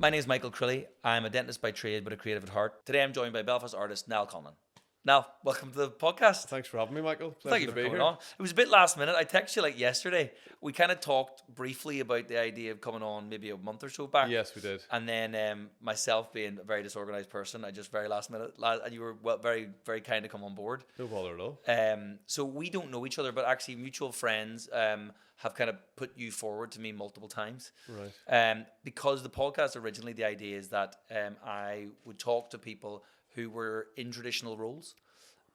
My name is Michael Crilly. I'm a dentist by trade, but a creative at heart. Today I'm joined by Belfast artist Niall Conlon. Niall, welcome to the podcast. Thanks for having me, Michael. Pleasure Thank you to for be coming here. on. It was a bit last minute. I texted you yesterday. We kind of talked briefly about the idea of coming on maybe a month or so back. Yes, we did. And then myself being a very disorganized person, I just very last minute, and you were very, very kind to come on board. No bother at all. So we don't know each other, but actually mutual friends have kind of put you forward to me multiple times. Right. Because the podcast originally, the idea is that I would talk to people who were in traditional roles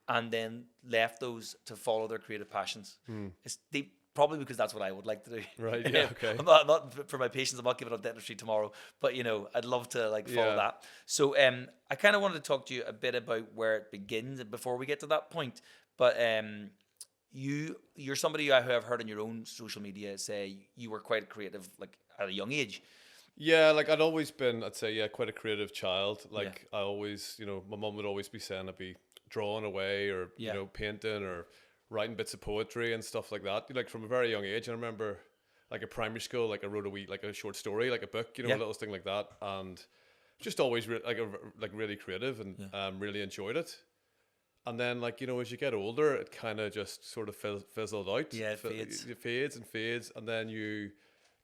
and then left those to follow their creative passions. It's deep. Probably because that's what I would like to do. Right, yeah, okay. I'm not for my patients. I'm not giving up dentistry tomorrow, but I'd love to follow that. So I kind of wanted to talk to you a bit about where it begins before we get to that point. But you're somebody who I've heard on your own social media say you were quite creative, at a young age. Yeah, I'd always been, I'd say, quite a creative child. I always, my mum would always be saying I'd be drawing away or, painting or writing bits of poetry and stuff like that. From a very young age. And I remember, at primary school, I wrote a short story, a book, a little thing like that. And just always really creative and really enjoyed it. And then, as you get older, it kind of just sort of fizzled out. Yeah, it fades. It fades and fades. And then you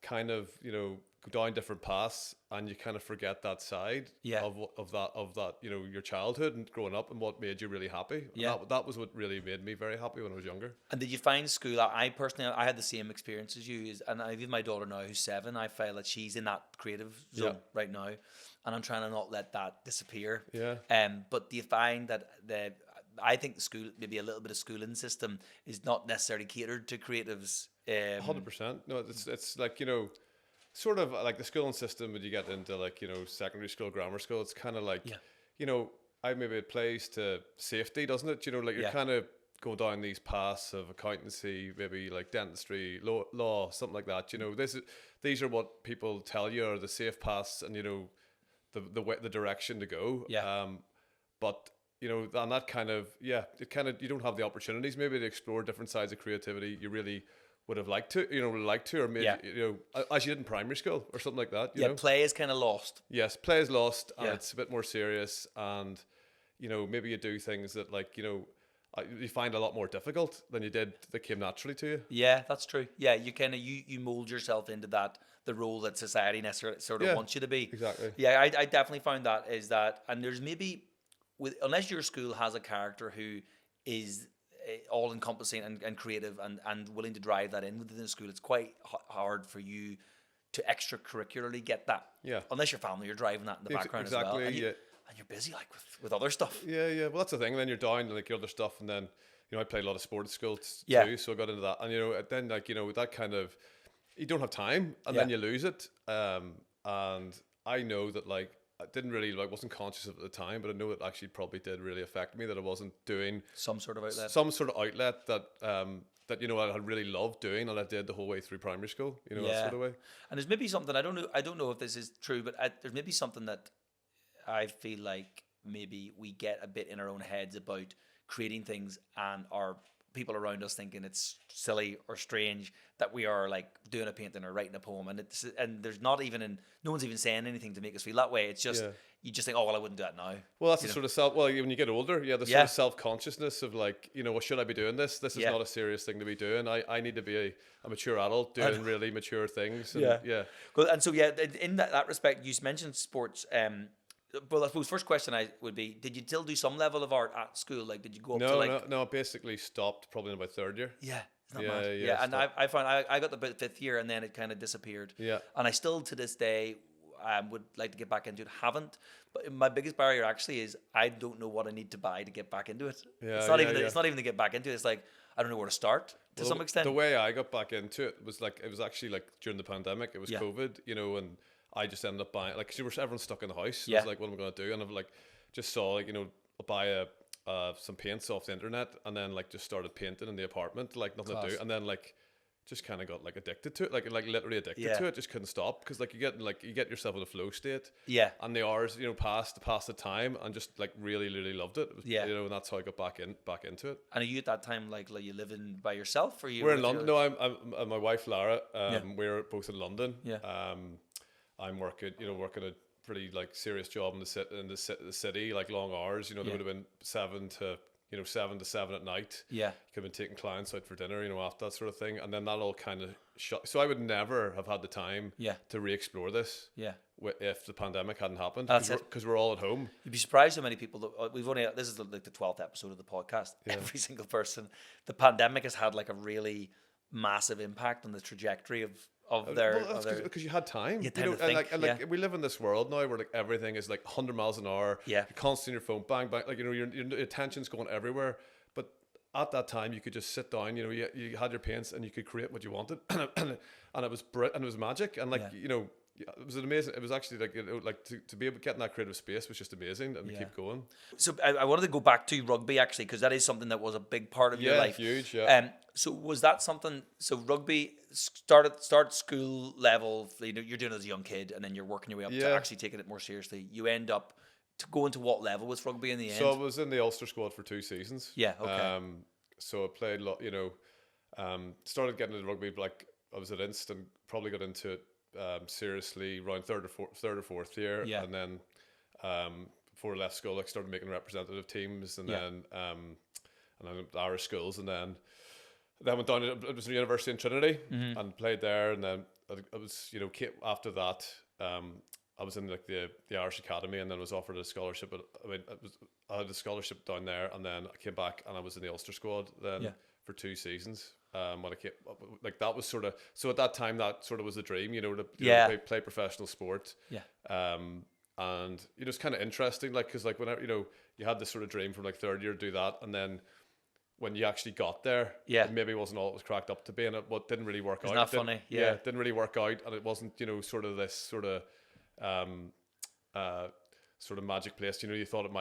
kind of, go down different paths and you kind of forget that side of that, your childhood and growing up and what made you really happy. Yeah. That was what really made me very happy when I was younger. And did you find school? I personally, I had the same experience as you. And I have my daughter now who's 7. I feel that she's in that creative zone right now. And I'm trying to not let that disappear. Yeah. But do you find that I think the school, maybe a little bit of schooling system is not necessarily catered to creatives. 100%. No, it's sort of like the schooling system when you get into secondary school, grammar school. It's kind of maybe it plays to safety, doesn't it? You're kind of going down these paths of accountancy, maybe dentistry, law, something like that. These are what people tell you are the safe paths and the direction to go. Yeah. But and that kind of you don't have the opportunities maybe to explore different sides of creativity you really would have liked to, or maybe, as you did in primary school or something like that. You know? Play is kind of lost. Yes, play is lost and it's a bit more serious and, maybe you do things that you find a lot more difficult than you did that came naturally to you. Yeah, that's true. Yeah, you kind of, you mold yourself into the role that society necessarily sort of wants you to be. Exactly. Yeah, I definitely found that, and there's maybe, unless your school has a character who is all encompassing and creative and willing to drive that in within the school, it's quite hard for you to extracurricularly get that. Yeah. Unless your family are driving that in the background as well. And you're busy with other stuff. Yeah. Well, that's the thing. And then you're down to your other stuff, and then I played a lot of sport at school too, so I got into that. And then that kind of you don't have time, and then you lose it. And I know that I didn't really wasn't conscious of it at the time, but I know it actually probably did really affect me that I wasn't doing some sort of outlet that I had really loved doing, and I did the whole way through primary school. That sort of way. And there's maybe something I don't know if this is true, but there's maybe something that I feel like maybe we get a bit in our own heads about creating things, and our people around us thinking it's silly or strange that we are doing a painting or writing a poem, and there's not even no one's even saying anything to make us feel that way. It's just you just think, oh well, I wouldn't do that now. Well, that's the sort of when you get older, the sort of self-consciousness of should I be doing this? This is not a serious thing to be doing. I need to be a mature adult doing really mature things. And, Well, and so in that respect, you mentioned sports. Well, I suppose first question would be: did you still do some level of art at school? Did you go up to No. I basically stopped probably in about third year. Yeah. Isn't that mad? Yeah. And I found I got the 5th year, and then it kind of disappeared. Yeah. And I still to this day would like to get back into it. Haven't. But my biggest barrier actually is I don't know what I need to buy to get back into it. Yeah. It's not even to get back into it. It's I don't know where to start to some extent. The way I got back into it was it was actually during the pandemic. It was COVID, and I just ended up buying everyone's stuck in the house. So I was like, what am I going to do? And I've just saw I'll buy some paints off the internet, and then just started painting in the apartment, nothing to do, and then just kind of got addicted to it, literally addicted to it. Just couldn't stop because you get yourself in a flow state. Yeah. And the hours passed the time, and just really really loved it. And that's how I got back into it. And are you at that time you living by yourself, or you? We're in London. No, I'm my wife Lara. We're both in London. Yeah. I'm working a pretty like serious job in the city, like long hours. You know, there would have been 7 to 7 at night. Yeah. You could have been taking clients out for dinner, you know, after that sort of thing. And then that all kind of shut. So I would never have had the time to re-explore this. Yeah. If the pandemic hadn't happened. That's because we're all at home. You'd be surprised how many people that we've only, this is like the 12th episode of the podcast. Every single person, the pandemic has had like a really massive impact on the trajectory of their. Because you had time. You had time to think, and like we live in this world now where like everything is like 100 miles an hour. Yeah. You're constantly on your phone, bang bang. Like, you know, your attention's going everywhere. But at that time, you could just sit down. You know, you had your paints and you could create what you wanted, and it was magic. And like you know. It was amazing. It was actually like, you know, like to be able to get in that creative space was just amazing, and keep going. So I wanted to go back to rugby actually, because that is something that was a big part of your life. Huge. Yeah. So was that something? So rugby start school level. You know, you're doing it as a young kid, and then you're working your way up to actually taking it more seriously. You end up to go into what level with rugby in the end? So I was in the Ulster squad for 2 seasons. Yeah. Okay. So I played a lot. You know, started getting into rugby like I was at Inst, and probably got into it. Seriously around third or fourth year, and then before I left school, I started making representative teams, and then Irish schools, and then went down. It was a university in Trinity, and played there, and then I was, you know, after that, I was in like the Irish Academy, and then was offered a scholarship. But I had a scholarship down there, and then I came back, and I was in the Ulster squad then for 2 seasons. When I came, like that was sort of, so at that time that sort of was the dream, you know, to play professional sport. And you know, it's kind of interesting, like, because like whenever, you know, you had this sort of dream from like third year to do that, and then when you actually got there, it maybe wasn't all it was cracked up to be, and it didn't really work out. It's not funny. It didn't really work out, and it wasn't, you know, sort of this sort of magic place, you know, you thought it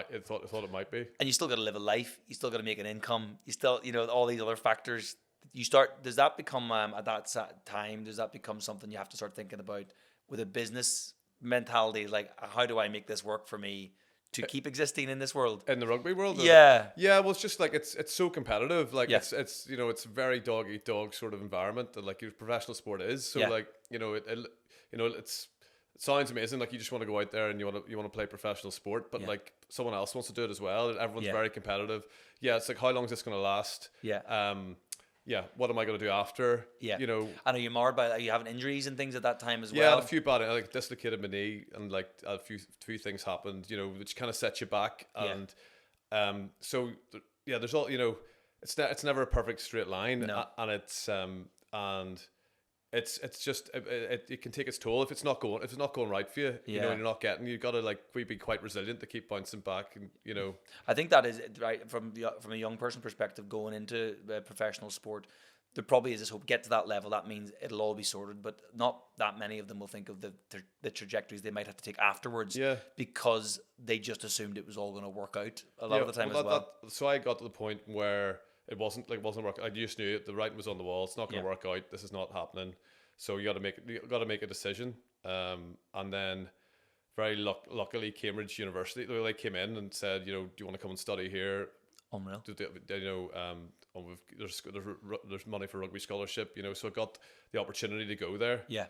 might be. And you still got to live a life. You still got to make an income. You still, you know, all these other factors. Does that become at that time? Does that become something you have to start thinking about with a business mentality? Like, how do I make this work for me to keep existing in this world? In the rugby world? Yeah. Well, it's just like it's so competitive. Like it's you know, it's very dog eat dog sort of environment that like your professional sport is. So like, you know, it sounds amazing. Like you just want to go out there and you want to play professional sport, but like someone else wants to do it as well. Everyone's very competitive. Yeah, it's like, how long is this going to last? What am I going to do after? You know, and are you marred by, are you having injuries and things at that time as well? Yeah, I had a few bad, like dislocated my knee, and like a few things happened, you know, which kind of set you back. And so there's all, you know, it's never a perfect straight line. No. And it's just it can take its toll if it's not going right for you. You know, and you've got to like be quite resilient to keep bouncing back, and you know. I think that is right from a young person perspective going into professional sport. There probably is this hope, get to that level. That means it'll all be sorted, but not that many of them will think of the trajectories they might have to take afterwards. Because they just assumed it was all going to work out a lot of the time as well. So I got to the point where it wasn't working. I just knew it. The writing was on the wall. It's not going to work out. This is not happening. So you got to make a decision. And then, very luckily, Cambridge University, they came in and said, you know, do you want to come and study here? Unreal. You know, there's money for rugby scholarship. You know, so I got the opportunity to go there. Yeah.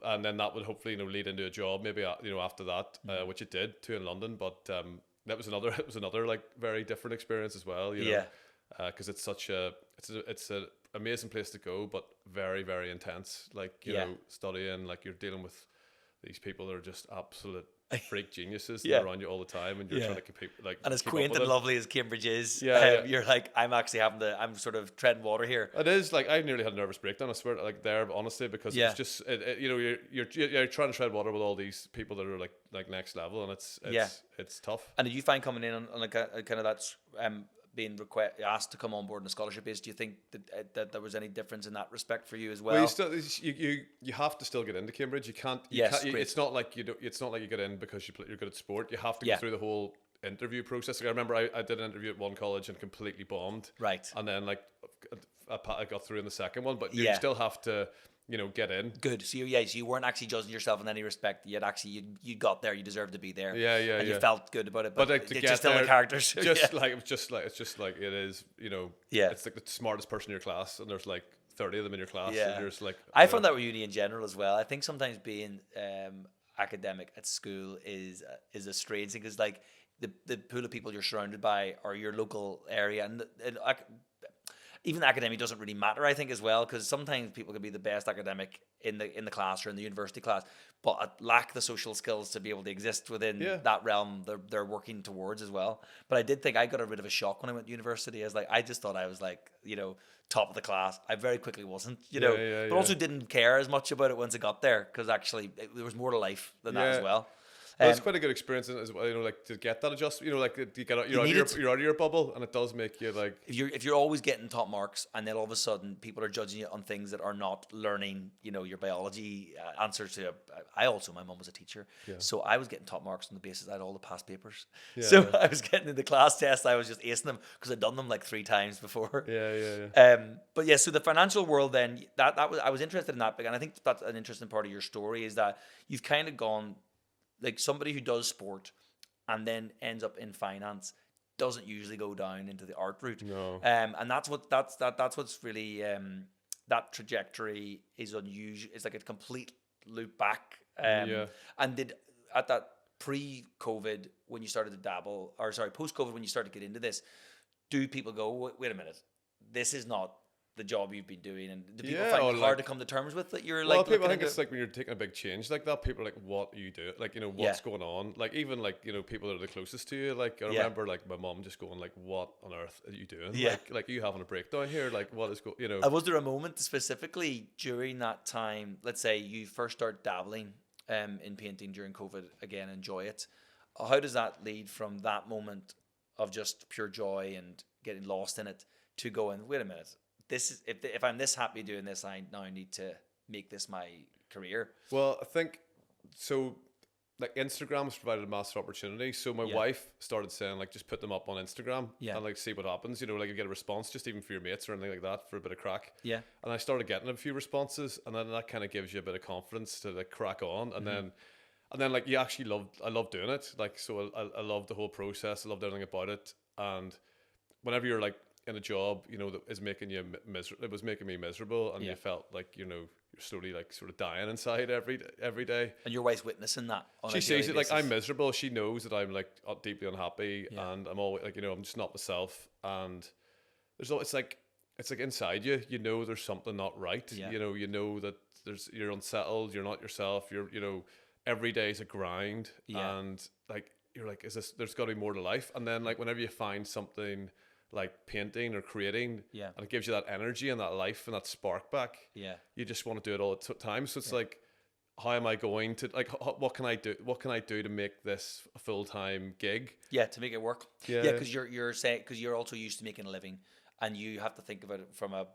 And then that would hopefully, you know, lead into a job maybe, you know, after that, which it did too in London. But that was another like very different experience as well. You know? Because it's an amazing place to go, but very, very intense. Like, you know, studying, like you're dealing with these people that are just absolute freak geniuses that are around you all the time, and you're trying to compete. Like, and as quaint and lovely as Cambridge is, you're like, I'm sort of treading water here. It is like I nearly had a nervous breakdown. I swear, like there, honestly, because it's just you know, you're trying to tread water with all these people that are like next level, and it's tough. And did you find coming in on like a kind of that's being asked to come on board in a scholarship base, do you think that there was any difference in that respect for you as well? Well, you have to still get into Cambridge. You can't. It's not like you get in because you're good at sport. You have to go through the whole interview process. Like I remember I did an interview at one college and completely bombed. Right. And then like I got through in the second one, but you still have to, you know, get in. Good. So you weren't actually judging yourself in any respect. You got there. You deserved to be there. And you felt good about it. But like, it's just still the characters. It's just like it is. You know. Yeah. It's like the smartest person in your class, and there's like 30 of them in your class. Yeah. And you're just like. I found that with uni in general as well. I think sometimes being academic at school is a strange thing, because like the pool of people you're surrounded by are your local area, and even academic doesn't really matter, I think, as well, because sometimes people can be the best academic in the class or in the university class, but lack the social skills to be able to exist within that realm they're working towards as well. But I did think I got a bit of a shock when I went to university. I just thought I was like, top of the class. I very quickly wasn't, but also didn't care as much about it once I got there, because actually there was more to life than that as well. Well, it's quite a good experience as well, like to get that adjustment. Like you get out, you're out of your bubble, and it does make you like if you're always getting top marks, and then all of a sudden people are judging you on things that are not learning, your biology answers to. My mum was a teacher, so I was getting top marks on the basis I had all the past papers. So I was getting in the class test, I was just acing them because I'd done them like 3 times before. But yeah, so the financial world then that was I was interested in that, and I think that's an interesting part of your story, is that you've kind of gone. Like somebody who does sport and then ends up in finance doesn't usually go down into the art route. No. And that's what's really that trajectory is unusual. It's like a complete loop back. And did at that pre-COVID when you started to dabble, or sorry, post-COVID when you started to get into this, do people go, wait a minute, this is not the job you've been doing, and do people find it hard to come to terms with that? People think it's like when you're taking a big change like that, people are like, what are you doing? Like, what's going on? Like, even like, people that are the closest to you, like I remember like my mom just going like, what on earth are you doing? Like you having a breakdown here? Like, what is going, Was there a moment specifically during that time, let's say you first start dabbling in painting during COVID, again, enjoy it, how does that lead from that moment of just pure joy and getting lost in it to going, wait a minute, this is if I'm this happy doing this, I now need to make this my career? Well, I think so. Like Instagram has provided a massive opportunity. So my wife started saying like, just put them up on Instagram and like see what happens. Like you get a response, just even for your mates or anything like that, for a bit of crack. Yeah. And I started getting a few responses, and then that kind of gives you a bit of confidence to like crack on, and then like you actually I love doing it. Like, so I love the whole process. I loved everything about it. And whenever you're like in a job, that is making you miserable, it was making me miserable, and you felt like, you're slowly like sort of dying inside every day. And your wife's witnessing that. She sees it, like I'm miserable. She knows that I'm like deeply unhappy, and I'm always like, I'm just not myself. And it's like inside you, there's something not right. You know that you're unsettled. You're not yourself. Every day is a grind, and like you're like, there's got to be more to life. And then like whenever you find something like painting or creating, and it gives you that energy and that life and that spark back, you just want to do it all the time. So it's like, how am I going to like, what can I do to make this a full-time gig, to make it work, because you're saying, because you're also used to making a living, and you have to think about it from a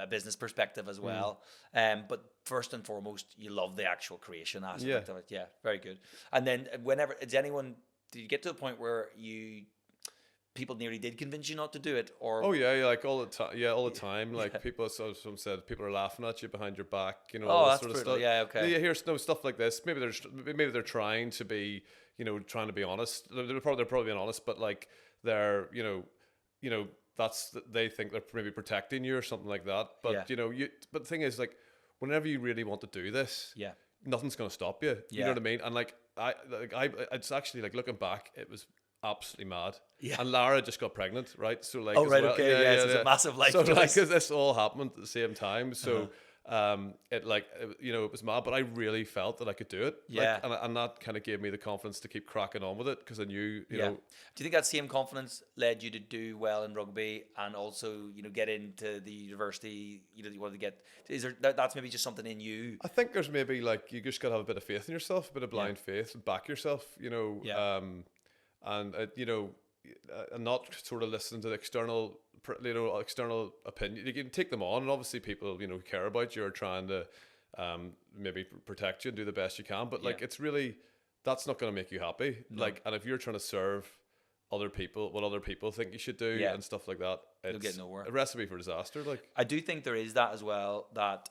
business perspective as well. But first and foremost, you love the actual creation aspect of it. Very good. And then did you get to the point where people nearly did convince you not to do it, or like all the time, all the time. Like people, some said people are laughing at you behind your back, all that sort of stuff. You hear stuff like this. Maybe they're trying to be, trying to be honest. They're probably being honest, but like they're, they think they're maybe protecting you or something like that. But but the thing is, like, whenever you really want to do this, nothing's going to stop you. You know what I mean? And like it's actually like looking back, it was absolutely mad. And Lara just got pregnant, right? So like, it's a massive life choice. Like, because this all happened at the same time. So it like, it was mad, but I really felt that I could do it. And that kind of gave me the confidence to keep cracking on with it, because I knew, you know. Do you think that same confidence led you to do well in rugby, and also, get into the university, you wanted to get, that's maybe just something in you? I think there's maybe like, you just got to have a bit of faith in yourself, a bit of blind faith, and back yourself, and not sort of listen to the external opinion. You can take them on, and obviously people who care about you are trying to maybe protect you and do the best you can, but like it's really, that's not going to make you happy. Like, and if you're trying to serve other people, what other people think you should do and stuff like that, you'll get nowhere. A recipe for disaster. Like, I do think there is that as well, that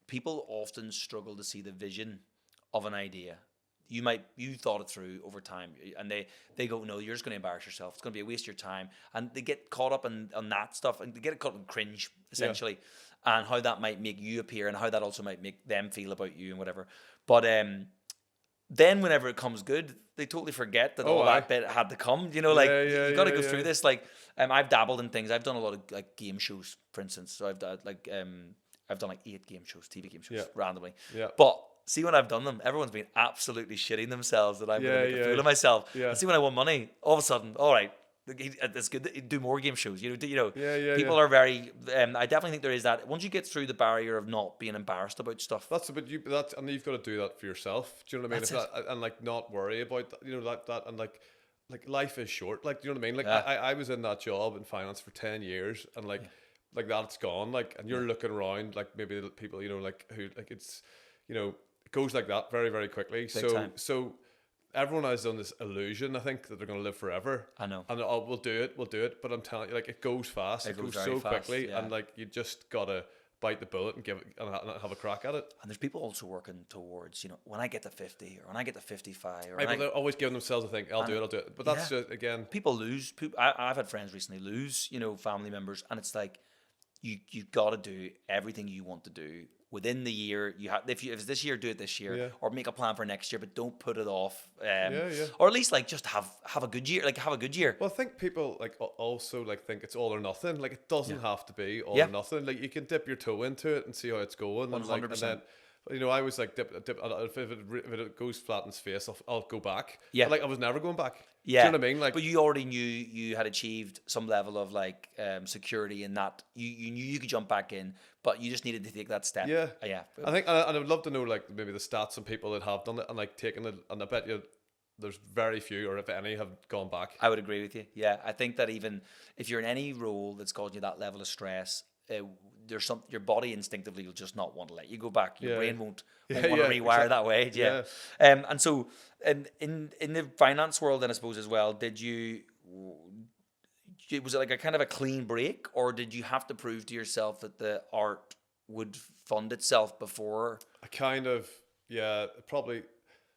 people often struggle to see the vision of an idea. You thought it through over time, and they go, no, you're just going to embarrass yourself. It's going to be a waste of your time, and they get caught up on that stuff, and they get caught up in cringe essentially, and how that might make you appear, and how that also might make them feel about you and whatever. But then whenever it comes good, they totally forget that all that bit had to come. You know, like you got to go through this. Like, I've dabbled in things. I've done a lot of like game shows, for instance. So I've done like 8 game shows, TV game shows, randomly. Yeah. But see, when I've done them, everyone's been absolutely shitting themselves that I'm going to make a fool of myself. Yeah. And see, when I won money, all of a sudden, all right, it's good to do more game shows. People are very. I definitely think there is that. Once you get through the barrier of not being embarrassed about stuff, and you've got to do that for yourself. Do you know what I mean? And like not worry about that, that and like life is short. Like, do you know what I mean? Like I was in that job in finance for 10 years, and like that's gone. Like, and you're looking around, like maybe the people like who like it's it goes like that very, very quickly. So everyone has done this illusion, I think, that they're going to live forever. I know. And we'll do it. But I'm telling you, like, it goes fast. It goes so quickly, and like you just gotta bite the bullet and have a crack at it. And there's people also working towards, when I get to 50 or when I get to 55, or they're always giving themselves a think, I'll do it. But that's just, again, people lose. I've had friends recently lose, family members, and it's like you got to do everything you want to do within the year. You have, if it's this year, do it this year, or make a plan for next year, but don't put it off. Or at least like just have a good year. Like, have a good year. Well, I think people like also like think it's all or nothing. Like, it doesn't have to be all or nothing. Like, you can dip your toe into it and see how it's going. 100%. And then, I was like, dip, if it goes flat in its face, I'll go back. Yeah. But, like, I was never going back. Yeah. Do you know what I mean? Like, but you already knew you had achieved some level of like security in that you knew you could jump back in, but you just needed to take that step. Yeah. Yeah. I think, and I would love to know like maybe the stats on people that have done it and like taken it, and I bet you there's very few, or if any, have gone back. I would agree with you. Yeah. I think that even if you're in any role that's causing you that level of stress, there's your body instinctively will just not want to let you go back. Your brain won't want to rewire that way. Yeah. And so in the finance world, then I suppose as well, was it like a kind of a clean break, or did you have to prove to yourself that the art would fund itself before? I kind of, probably.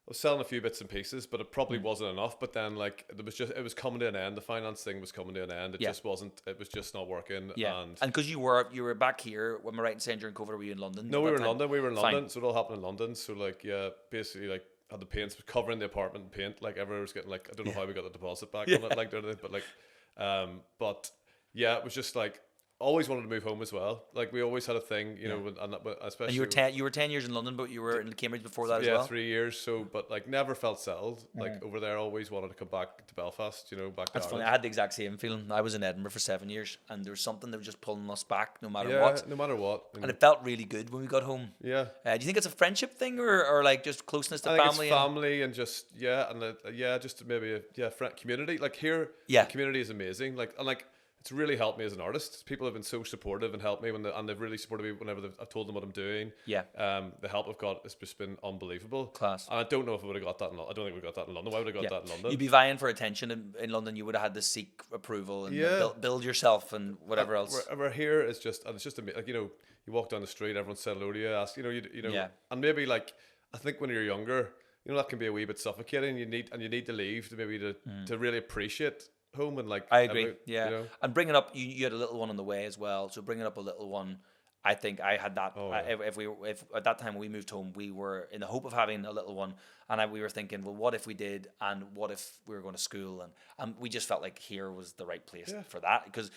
I was selling a few bits and pieces, but it probably wasn't enough. But then, like, it was coming to an end. The finance thing was coming to an end. It just wasn't. It was just not working. Yeah, and because you were back here. Am I right in saying during COVID, were you in London? No, we were in London. We were in London. So it all happened in London. So like, basically like had the paints covering the apartment in paint. Like, everyone was getting like, I don't know how we got the deposit back on it, like, but like, it was just like. Always wanted to move home as well. Like, we always had a thing, and especially. And you were 10 years in London, but you were in Cambridge before that as well. Yeah, 3 years. So, but like, never felt settled. Like, over there, always wanted to come back to Belfast. Back. That's to funny. Ireland. I had the exact same feeling. I was in Edinburgh for 7 years, and there was something that was just pulling us back, no matter what. No matter what. And it felt really good when we got home. Yeah. Do you think it's a friendship thing, or like just closeness to I think family? It's family and just just maybe community. Like, here, the community is amazing. Like, and like. It's really helped me as an artist. People have been so supportive and helped me and they've really supported me whenever I've told them what I'm doing. Yeah. The help I've got has just been unbelievable. Class. And I don't know if I would have got that in London. I don't think we got that in London. Why would I got that in London? You'd be vying for attention in London. You would have had to seek approval and build yourself and whatever else. We're here, it's just like, you walk down the street, everyone said hello to you, ask, and maybe like, I think when you're younger, that can be a wee bit suffocating. You need to leave to really appreciate home and like. I agree. And bringing up, you had a little one on the way as well. So bringing up a little one, I think I had that. If at that time when we moved home, we were in the hope of having a little one, and we were thinking, well, what if we did, and what if we were going to school, and we just felt like here was the right place for that, because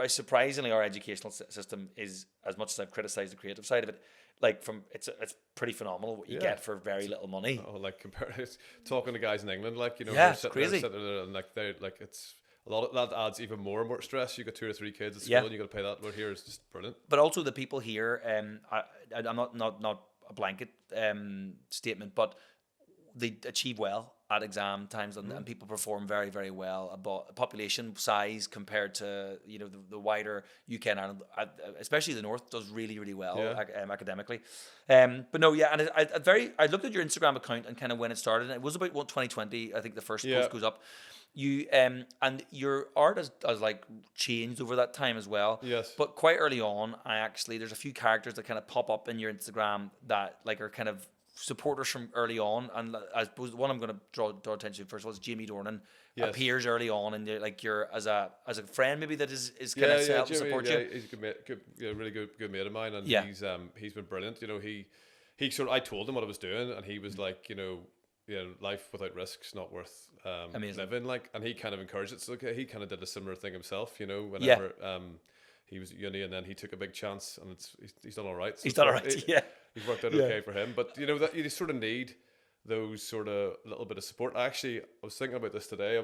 surprisingly our educational system is, as much as I've criticized the creative side of it, like it's pretty phenomenal what you get for very little money. Oh, like talking to guys in England, like it's crazy, and like they like it's. A lot of that adds even more and more stress. You got 2 or 3 kids at school, and you got to pay that. Where here is just brilliant. But also the people here, I'm not a blanket statement, but they achieve well at exam times, and people perform very, very well. About population size compared to the wider UK and Ireland, especially the North, does really, really well academically. But no, and I looked at your Instagram account and kind of when it started, and it was about 2020. I think the first post goes up. You and your art has like changed over that time as well. Yes. But quite early on, there's a few characters that kind of pop up in your Instagram that like are kind of supporters from early on, and I suppose the one I'm going to draw attention to first of all is Jamie Dornan. Appears early on, and you're as a friend maybe that is kind of help support you. He's a really good mate of mine, and he's been brilliant. He sort of, I told him what I was doing, and he was like, life without risk's not worth Amazing. living. Like, and he kind of encouraged it. So he kind of did a similar thing himself. You know, Yeah. whenever he was at uni, and then he took a big chance, and he's done all right. So He's done all right. Yeah. He's worked out okay for him. But you know that you sort of need those sort of little bit of support. I was thinking about this today.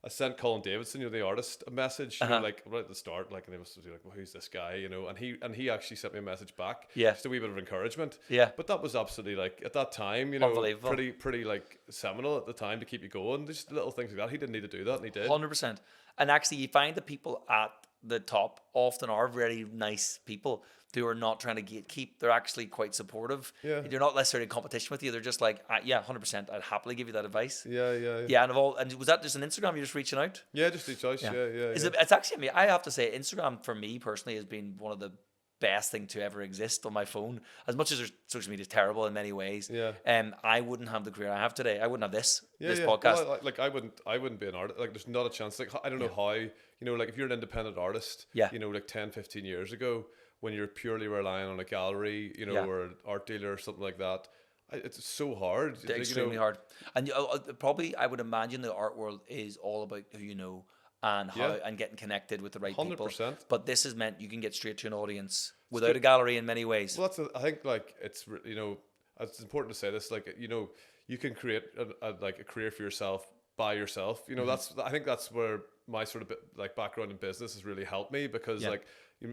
I sent Colin Davidson, you know, the artist, a message, you know, like right at the start, like, and they must be like, well, who's this guy, you know? And he actually sent me a message back, just a wee bit of encouragement. Yeah. But that was absolutely, like, at that time, you know, unbelievable. pretty like seminal at the time to keep you going. Just little things like that. He didn't need to do that, and he did. 100%. And actually, you find the people at the top often are very nice people who are not trying to gatekeep. They're actually quite supportive. Yeah. They're not necessarily in competition with you. They're just like, yeah, 100%. I'd happily give you that advice. Yeah. And was that just on Instagram? You're just reaching out? Yeah, just each choice. Yeah. It's actually, I have to say, Instagram for me personally has been one of the best thing to ever exist on my phone. As much as social media is terrible in many ways, I wouldn't have the career I have today. I wouldn't have this podcast. Well, like I wouldn't be an artist. Like, there's not a chance. Like, I don't know how, you know, like if you're an independent artist, you know, like 10, 15 years ago, when you're purely relying on a gallery, you know, or an art dealer or something like that, it's so hard. It's extremely hard. And probably, I would imagine the art world is all about who you know and how and getting connected with the right 100%. People. But this has meant you can get straight to an audience without a gallery in many ways. Well, I think, like, it's, you know, it's important to say this, like, you know, you can create a career for yourself by yourself. You know, I think that's where my sort of like background in business has really helped me, because like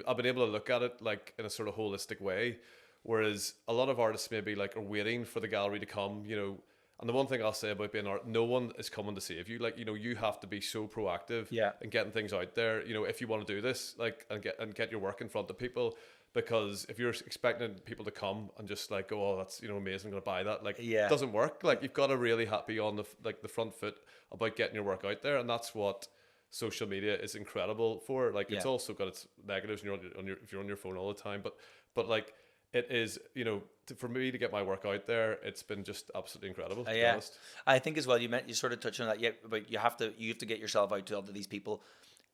I've been able to look at it like in a sort of holistic way, whereas a lot of artists maybe like are waiting for the gallery to come, you know. And the one thing I'll say about being art, no one is coming to save you. Like, you know, you have to be so proactive and getting things out there, you know, if you want to do this, like, and get your work in front of people. Because if you're expecting people to come and just like go, oh, that's, you know, amazing, I'm going to buy that, like, it doesn't work. Like, you've got to really be on the front foot about getting your work out there, and that's what social media is incredible for. Like, it's also got its negatives, and if you're on your phone all the time, but like, it is, you know, for me to get my work out there, it's been just absolutely incredible. To be honest. I think as well, you sort of touched on that, but you have to get yourself out to other these people.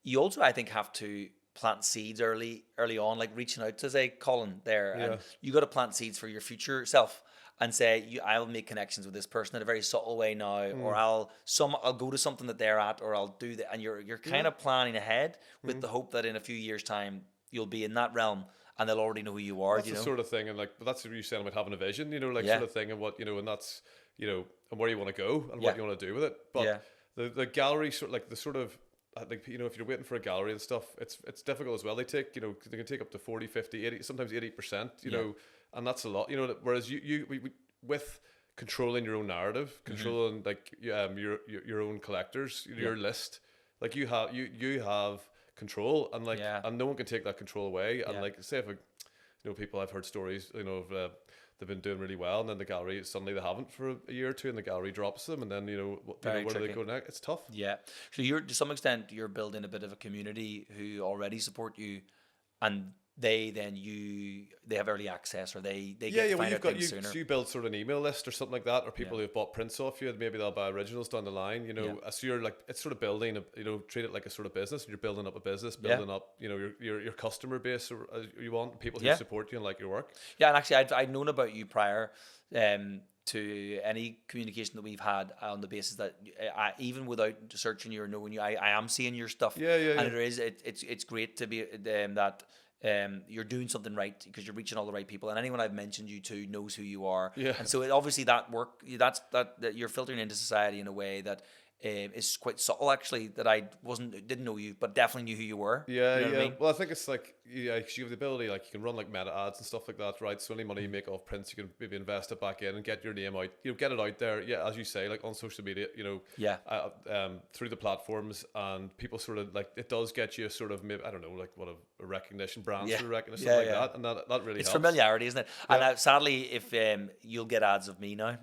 You also, I think, have to plant seeds early on, like reaching out to, say, Colin there, and you got to plant seeds for your future self and say, I'll make connections with this person in a very subtle way now, or I'll go to something that they're at, or I'll do that, and you're kind of planning ahead with the hope that in a few years' time you'll be in that realm and they'll already know who you are. That's the sort of thing, and like, but that's what you're saying about having a vision, you know, like sort of thing, and what, you know, and that's, you know, and where you want to go and what you want to do with it. But the gallery sort of like the sort of, like, you know, if you're waiting for a gallery and stuff, it's difficult as well. They take, you know, they can take up to 40, 50, 80, sometimes 80%, you know, and that's a lot, you know, whereas we with controlling your own narrative, controlling like your own collectors, your list, like you have control, and like and no one can take that control away. And like, say if you know, people, I've heard stories, you know, of they've been doing really well, and then the gallery suddenly they haven't for a year or two, and the gallery drops them, and then you know where do they go next? It's tough. So you're, to some extent, you're building a bit of a community who already support you, and they have early access, or they get to find out things sooner. So you build sort of an email list or something like that, or people who've bought prints off you, and maybe they'll buy originals down the line, you know. So you're like, it's sort of building you know, treat it like a sort of business, and you're building up a business, building up, you know, your customer base, or you want people who support you and like your work. And actually I'd known about you prior to any communication that we've had, on the basis that even without searching you or knowing you, I am seeing your stuff. And it's great to be that you're doing something right, because you're reaching all the right people, and anyone I've mentioned you to knows who you are. And so obviously that work, that you're filtering into society in a way that is quite subtle, actually, that I didn't know you, but definitely knew who you were. You know what I mean? Well, I think it's like, you have the ability, like, you can run like meta ads and stuff like that, right? So any money you make off prints, you can maybe invest it back in and get your name out, you know, get it out there. As you say, like on social media, you know, through the platforms, and people sort of like, it does get you sort of, maybe, I don't know, like what a recognition, brand sort of recognition, something like that, and that really it's helps. Familiarity, isn't it? And sadly, if you'll get ads of me now,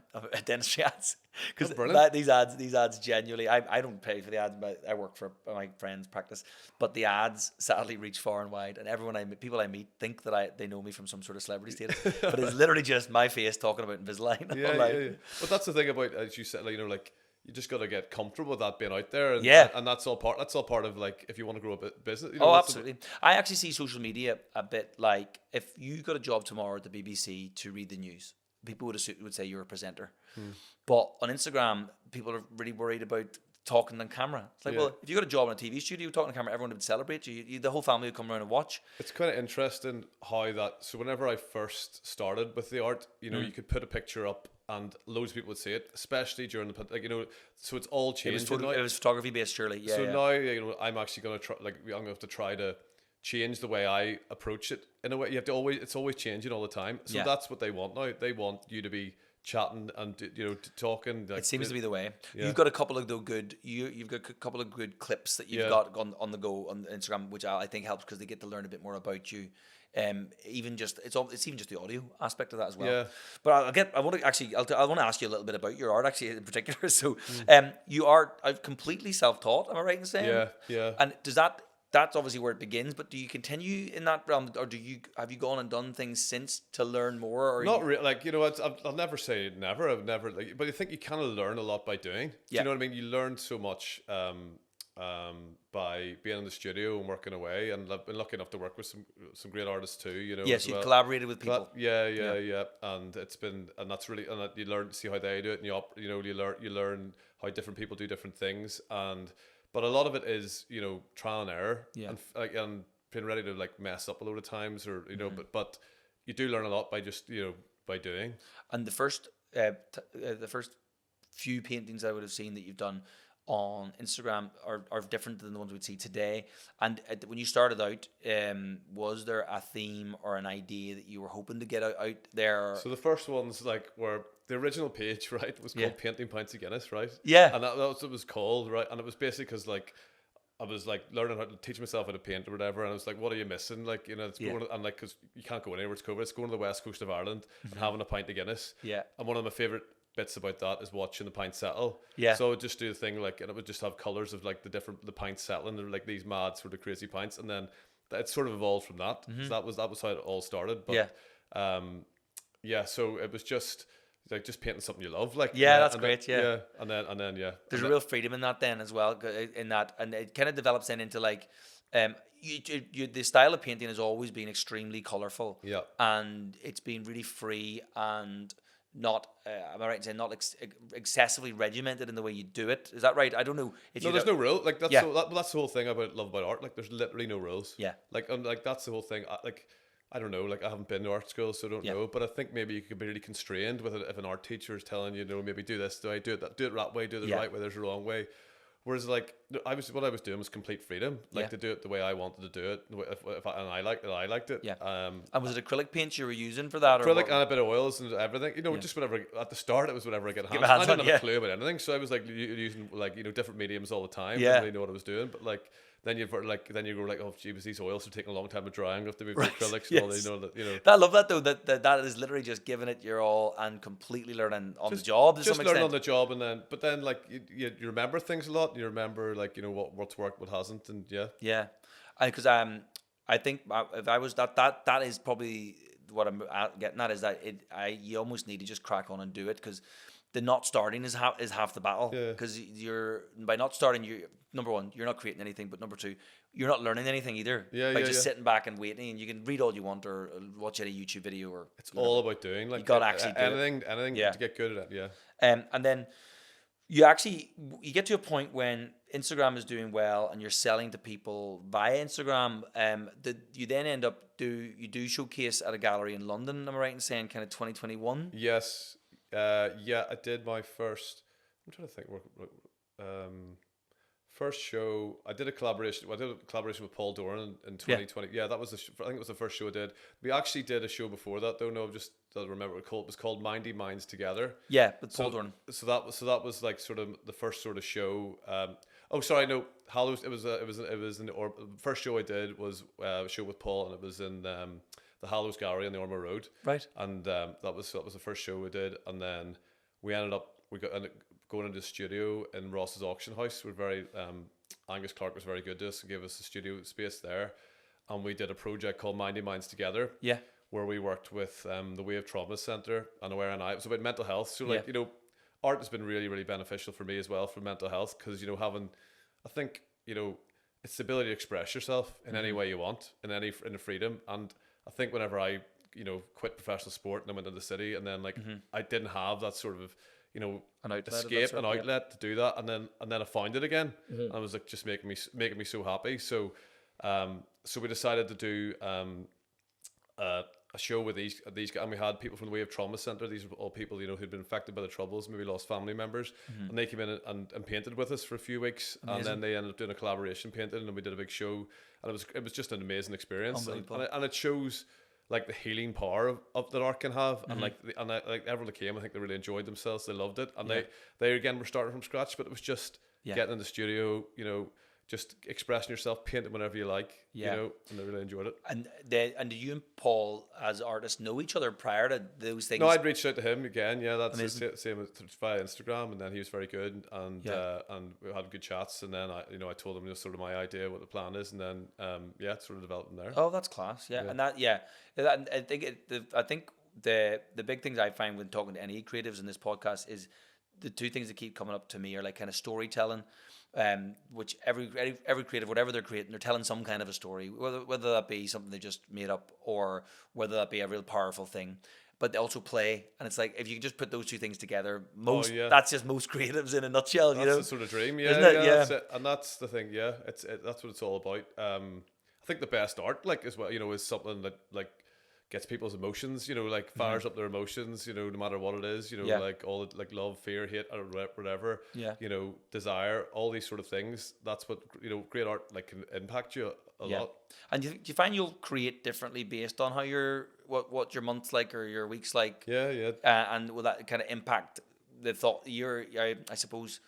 dentistry ads, because these ads genuinely, I don't pay for the ads, but I work for my friend's practice, but the ads sadly reach far and wide, and people I meet think that they know me from some sort of celebrity status, but it's literally just my face talking about Invisalign. But that's the thing about, as you said, like, you know, like, you just got to get comfortable with that being out there, and and that's all part of, like, if you want to grow a business, you know. Absolutely. I actually see social media a bit like, if you got a job tomorrow at the BBC to read the news, people would say you're a presenter. But on Instagram, people are really worried about talking on camera. It's like, Yeah. well, if you got a job in a TV studio talking on camera, everyone would celebrate you. The whole family would come around and watch. It's kind of interesting how that. So whenever I first started with the art, you know, you could put a picture up and loads of people would see it, especially during the like, you know. So it's all changed. It was photography based, surely. Yeah. So yeah. now, you know, I'm actually gonna try. Like, I'm gonna have to try to change the way I approach it. In a way, you have to always. It's always changing all the time. So Yeah. that's what they want now. They want you to be chatting and, you know, talking. Like, It seems to be the way. Yeah. You've got a couple of you've got a couple of good clips that you've got on the go on Instagram, which I think helps because they get to learn a bit more about you. Even just it's even just the audio aspect of that as well. Yeah. But I want to ask you a little bit about your art actually in particular. So, you are completely self-taught. Am I right in saying? Yeah, yeah. And that's obviously where it begins, but do you continue in that realm, or have you gone and done things since to learn more? Or Not really. Like, you know, I'll never say never. I've never, like, but I think you kind of learn a lot by doing. Do Yeah. you know what I mean? You learn so much by being in the studio and working away. And I've been lucky enough to work with some great artists too. You know. Yes, as you've well. collaborated with people. Yeah. And it's been, and that's really, and you learn to see how they do it, and you learn how different people do different things, but a lot of it is, you know, trial and error, and being ready to like mess up a load of times, or you know, but you do learn a lot by just, you know, by doing. And the first few paintings I would have seen that you've done on Instagram are different than the ones we'd see today. And when you started out, was there a theme or an idea that you were hoping to get out there? So the first ones, like, were the original page, right, was called Painting Pints of Guinness, right? Yeah. And that was what it was called, right? And it was basically because, like, I was like learning how to teach myself how to paint or whatever, and I was like, "What are you missing?" Like, you know, it's going to, and like, because you can't go anywhere, it's COVID. It's going to the west coast of Ireland and having a pint of Guinness. Yeah. And one of my favorite bits about that is watching the pint settle. Yeah. So I would just do the thing, like, and it would just have colors of like the pints settling. They're like these mad sort of crazy pints, and then it sort of evolved from that. So that was how it all started. But so it was just like just painting something you love, like, that's great. And then there's a real freedom in that then as well, in that, and it kind of develops then into like, the style of painting has always been extremely colorful, and it's been really free and not, am I right in saying not excessively regimented in the way you do it? Is that right? I don't know if there's no rule. Like, that's that's the whole thing love about art. Like, there's literally no rules. Yeah. Like, like that's the whole thing. I don't know, like, I haven't been to art school, so I don't know, but I think maybe you could be really constrained with it if an art teacher is telling you, you know, maybe do this, do it that way, do it the right way, there's a wrong way. Whereas, like, what I was doing was complete freedom, like, to do it the way I wanted to do it, and I liked it. Yeah. And was it acrylic paints you were using for that? Acrylic and a bit of oils and everything. You know, just whatever. At the start, it was whatever I get hands. I didn't have a clue about anything, so I was like using, like, you know, different mediums all the time. Didn't really know what I was doing, but like. Then you go like, oh, geez, these oils are taking a long time to dry. I'm going to have to move to acrylics. And all, you know, that, you know. I love that though. That is literally just giving it your all and completely learning on the job. Just learn on the job, but then like you remember things a lot. And you remember, like, you know, what's worked, what hasn't, and yeah. Because I think if I was that is probably what I'm getting at, is that you almost need to just crack on and do it, because the not starting is half the battle, because by not starting, you, number one, you're not creating anything, but number two, you're not learning anything either. By just sitting back and waiting, and you can read all you want or watch any YouTube video, or it's all about doing, like, you got to actually do anything to get good at it. And then you get to a point when Instagram is doing well and you're selling to people via Instagram. You then end up you do showcase at a gallery in London. Am I right in saying kind of 2021? Yes. I did my first. I'm trying to think. First show, I did a collaboration. With Paul Dornan in 2020. Yeah, that was I think it was the first show I did. We actually did a show before that, though. No, just I remember it was called Mindy Minds Together. Yeah, with Paul Dornan. So that was like sort of the first sort of show. Hallows. The first show I did was a show with Paul, and it was in the Hallows Gallery on the Ormo Road. Right. And that was the first show we did, and then we ended up going into the studio in Ross's auction house. We're very Angus Clark was very good to us and gave us a studio space there, and we did a project called Mindy Minds Together. Yeah. Where we worked with the Wave Trauma Centre and Aware and it was about mental health. So you know, art has been really, really beneficial for me as well for mental health, because, you know, I think, you know, it's the ability to express yourself in any way you want, in a freedom. And I think whenever I, you know, quit professional sport and I went to the city, and then like I didn't have that sort of, you know, An outlet of that escape, sort, an outlet to do that, and then I found it again, and it was like just making me so happy. So so we decided to do a show with these guys, and we had people from the Wave Trauma Centre. These were all people, you know, who'd been affected by the Troubles, maybe lost family members, and they came in and painted with us for a few weeks. Amazing. And then they ended up doing a collaboration painting, and we did a big show, and it was just an amazing experience, and it shows like the healing power of that art can have, and like everyone that came, I think they really enjoyed themselves, they loved it, and they again were starting from scratch, but it was just getting in the studio, you know, just expressing yourself, painting whenever you like, you know, and they really enjoyed it. And did you and Paul as artists know each other prior to those things? No, I'd reached out to him again. Yeah, that's the same as via Instagram, and then he was very good, and we had good chats. And then I told him, you know, sort of my idea what the plan is, and then it sort of developed from there. Oh, that's class. Yeah, and I think the big things I find when talking to any creatives in this podcast is the two things that keep coming up to me are like kind of storytelling. Which every creative, whatever they're creating, they're telling some kind of a story, whether that be something they just made up or whether that be a real powerful thing. But they also play, and it's like if you just put those two things together, that's just most creatives in a nutshell. That's you know, the sort of dream, Isn't it? That's it. And that's the thing, that's what it's all about. I think the best art, like as well, you know, is something that like gets people's emotions, you know, like fires up their emotions, you know, no matter what it is, you know, like all the, like love, fear, hate, or whatever, you know, desire, all these sort of things. That's what, you know, great art like can impact you a lot. And do you find you'll create differently based on how what your month's like or your week's like? Yeah. And will that kind of impact the thought? I suppose.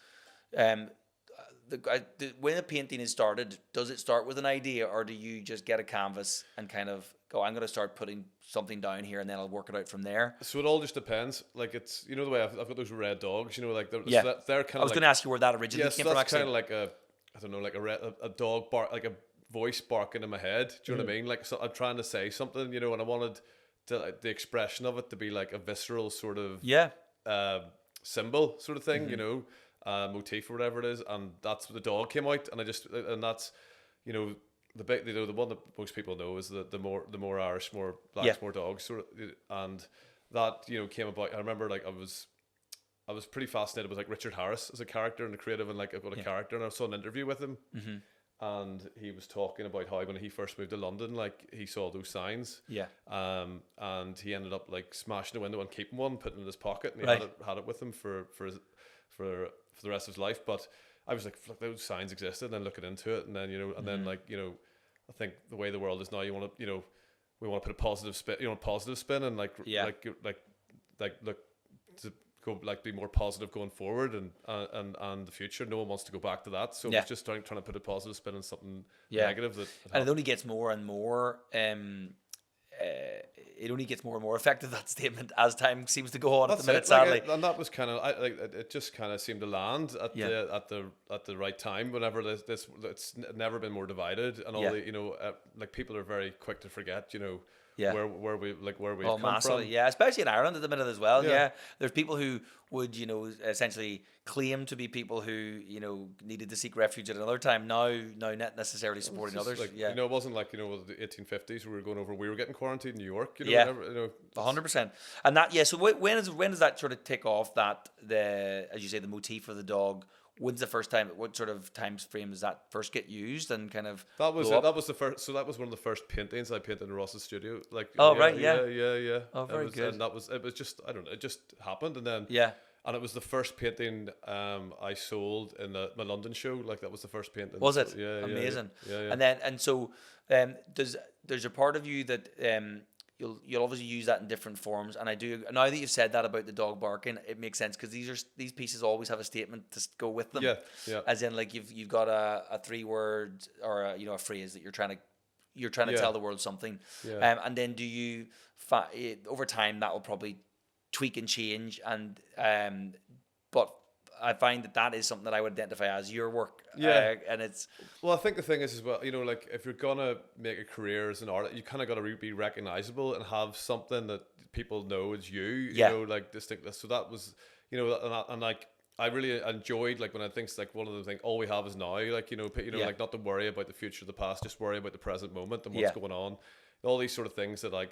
When a painting is started, does it start with an idea, or do you just get a canvas and kind of go, I'm going to start putting something down here, and then I'll work it out from there? So it all just depends. Like it's, you know, the way I've got those red dogs, you know, like they're kind of. I was going to ask you where that originally came from. That's kind of like a dog bark, like a voice barking in my head. Do you know what I mean? Like, so I'm trying to say something, you know, and I wanted the expression of it to be like a visceral sort of symbol sort of thing, you know. Motif or whatever it is, and that's the dog came out, and that's, you know, the one that most people know is the more Irish, more blacks, more dogs, sort of, and that, you know, came about. I remember like I was pretty fascinated with like Richard Harris as a character and a creative, and like I've got a character, and I saw an interview with him, and he was talking about how when he first moved to London, like he saw those signs, and he ended up like smashing the window and keeping one, putting it in his pocket, and he had it with him for the rest of his life. But I was like those signs existed, and then looking into it, and then, you know, and then like, you know, I think the way the world is now, you want to, you know, we want to put a positive spin, and like look to go, like be more positive going forward, and the future. No one wants to go back to that, so it's just trying to put a positive spin on something negative that and it only gets more and more it only gets more and more effective, that statement, as time seems to go on. That's at the minute, sadly. And that was kind of it just kind of seemed to land at the right time. Whenever it's never been more divided, and all the, you know, like people are very quick to forget, you know, where we come massively, from. Yeah, especially in Ireland at the minute as well. Yeah, there's people who would, you know, essentially claim to be people who, you know, needed to seek refuge at another time. Now not necessarily supporting others. Like, you know, it wasn't like, you know, the 1850s we were going over. We were getting quarantined in New York. You know, you know, 100%. And that, so when does that sort of take off? That as you say, the motif of the dog. When's the first time? What sort of time frame does that first get used and kind of? That was the first. So that was one of the first paintings I painted in Ross's studio. Like, oh yeah. Oh, very good. And it was just, I don't know, it just happened, and then and it was the first painting I sold in my London show. Like that was the first painting. Was it? Yeah, amazing. Yeah. And then so there's a part of you that You'll obviously use that in different forms, and I do. Now that you've said that about the dog barking, it makes sense, because these pieces always have a statement to go with them. Yeah. As in, like you've got a 3-word or a phrase that you're trying to tell the world something. Yeah. And then do you over time that will probably tweak and change, and but I find that is something that I would identify as your work. And it's... Well, I think the thing is as well, you know, like if you're going to make a career as an artist, you kind of got to be recognizable and have something that people know is you, you know, like distinct. So that was, you know, and like, I really enjoyed, like when I think like one of the things, all we have is now, like, you know, like not to worry about the future, the past, just worry about the present moment and what's going on. All these sort of things that like,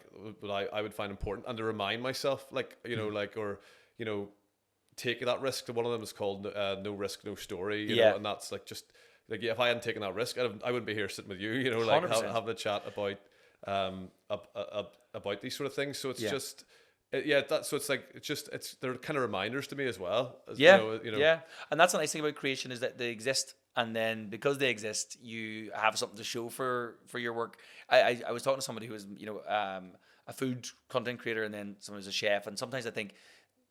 I would find important, and to remind myself, like, you know, like, or, you know, take that risk. One of them is called No Risk, No Story. You Yeah. know, and that's like just like if I hadn't taken that risk, I wouldn't be here sitting with you. You know, like 100%. having a chat about these sort of things. So it's Yeah. just. So it's like they're kind of reminders to me as well. Yeah, You know. yeah, and that's the nice thing about creation is that they exist, and then because they exist, you have something to show for your work. I was talking to somebody who was a food content creator, and then someone who's a chef, and sometimes I think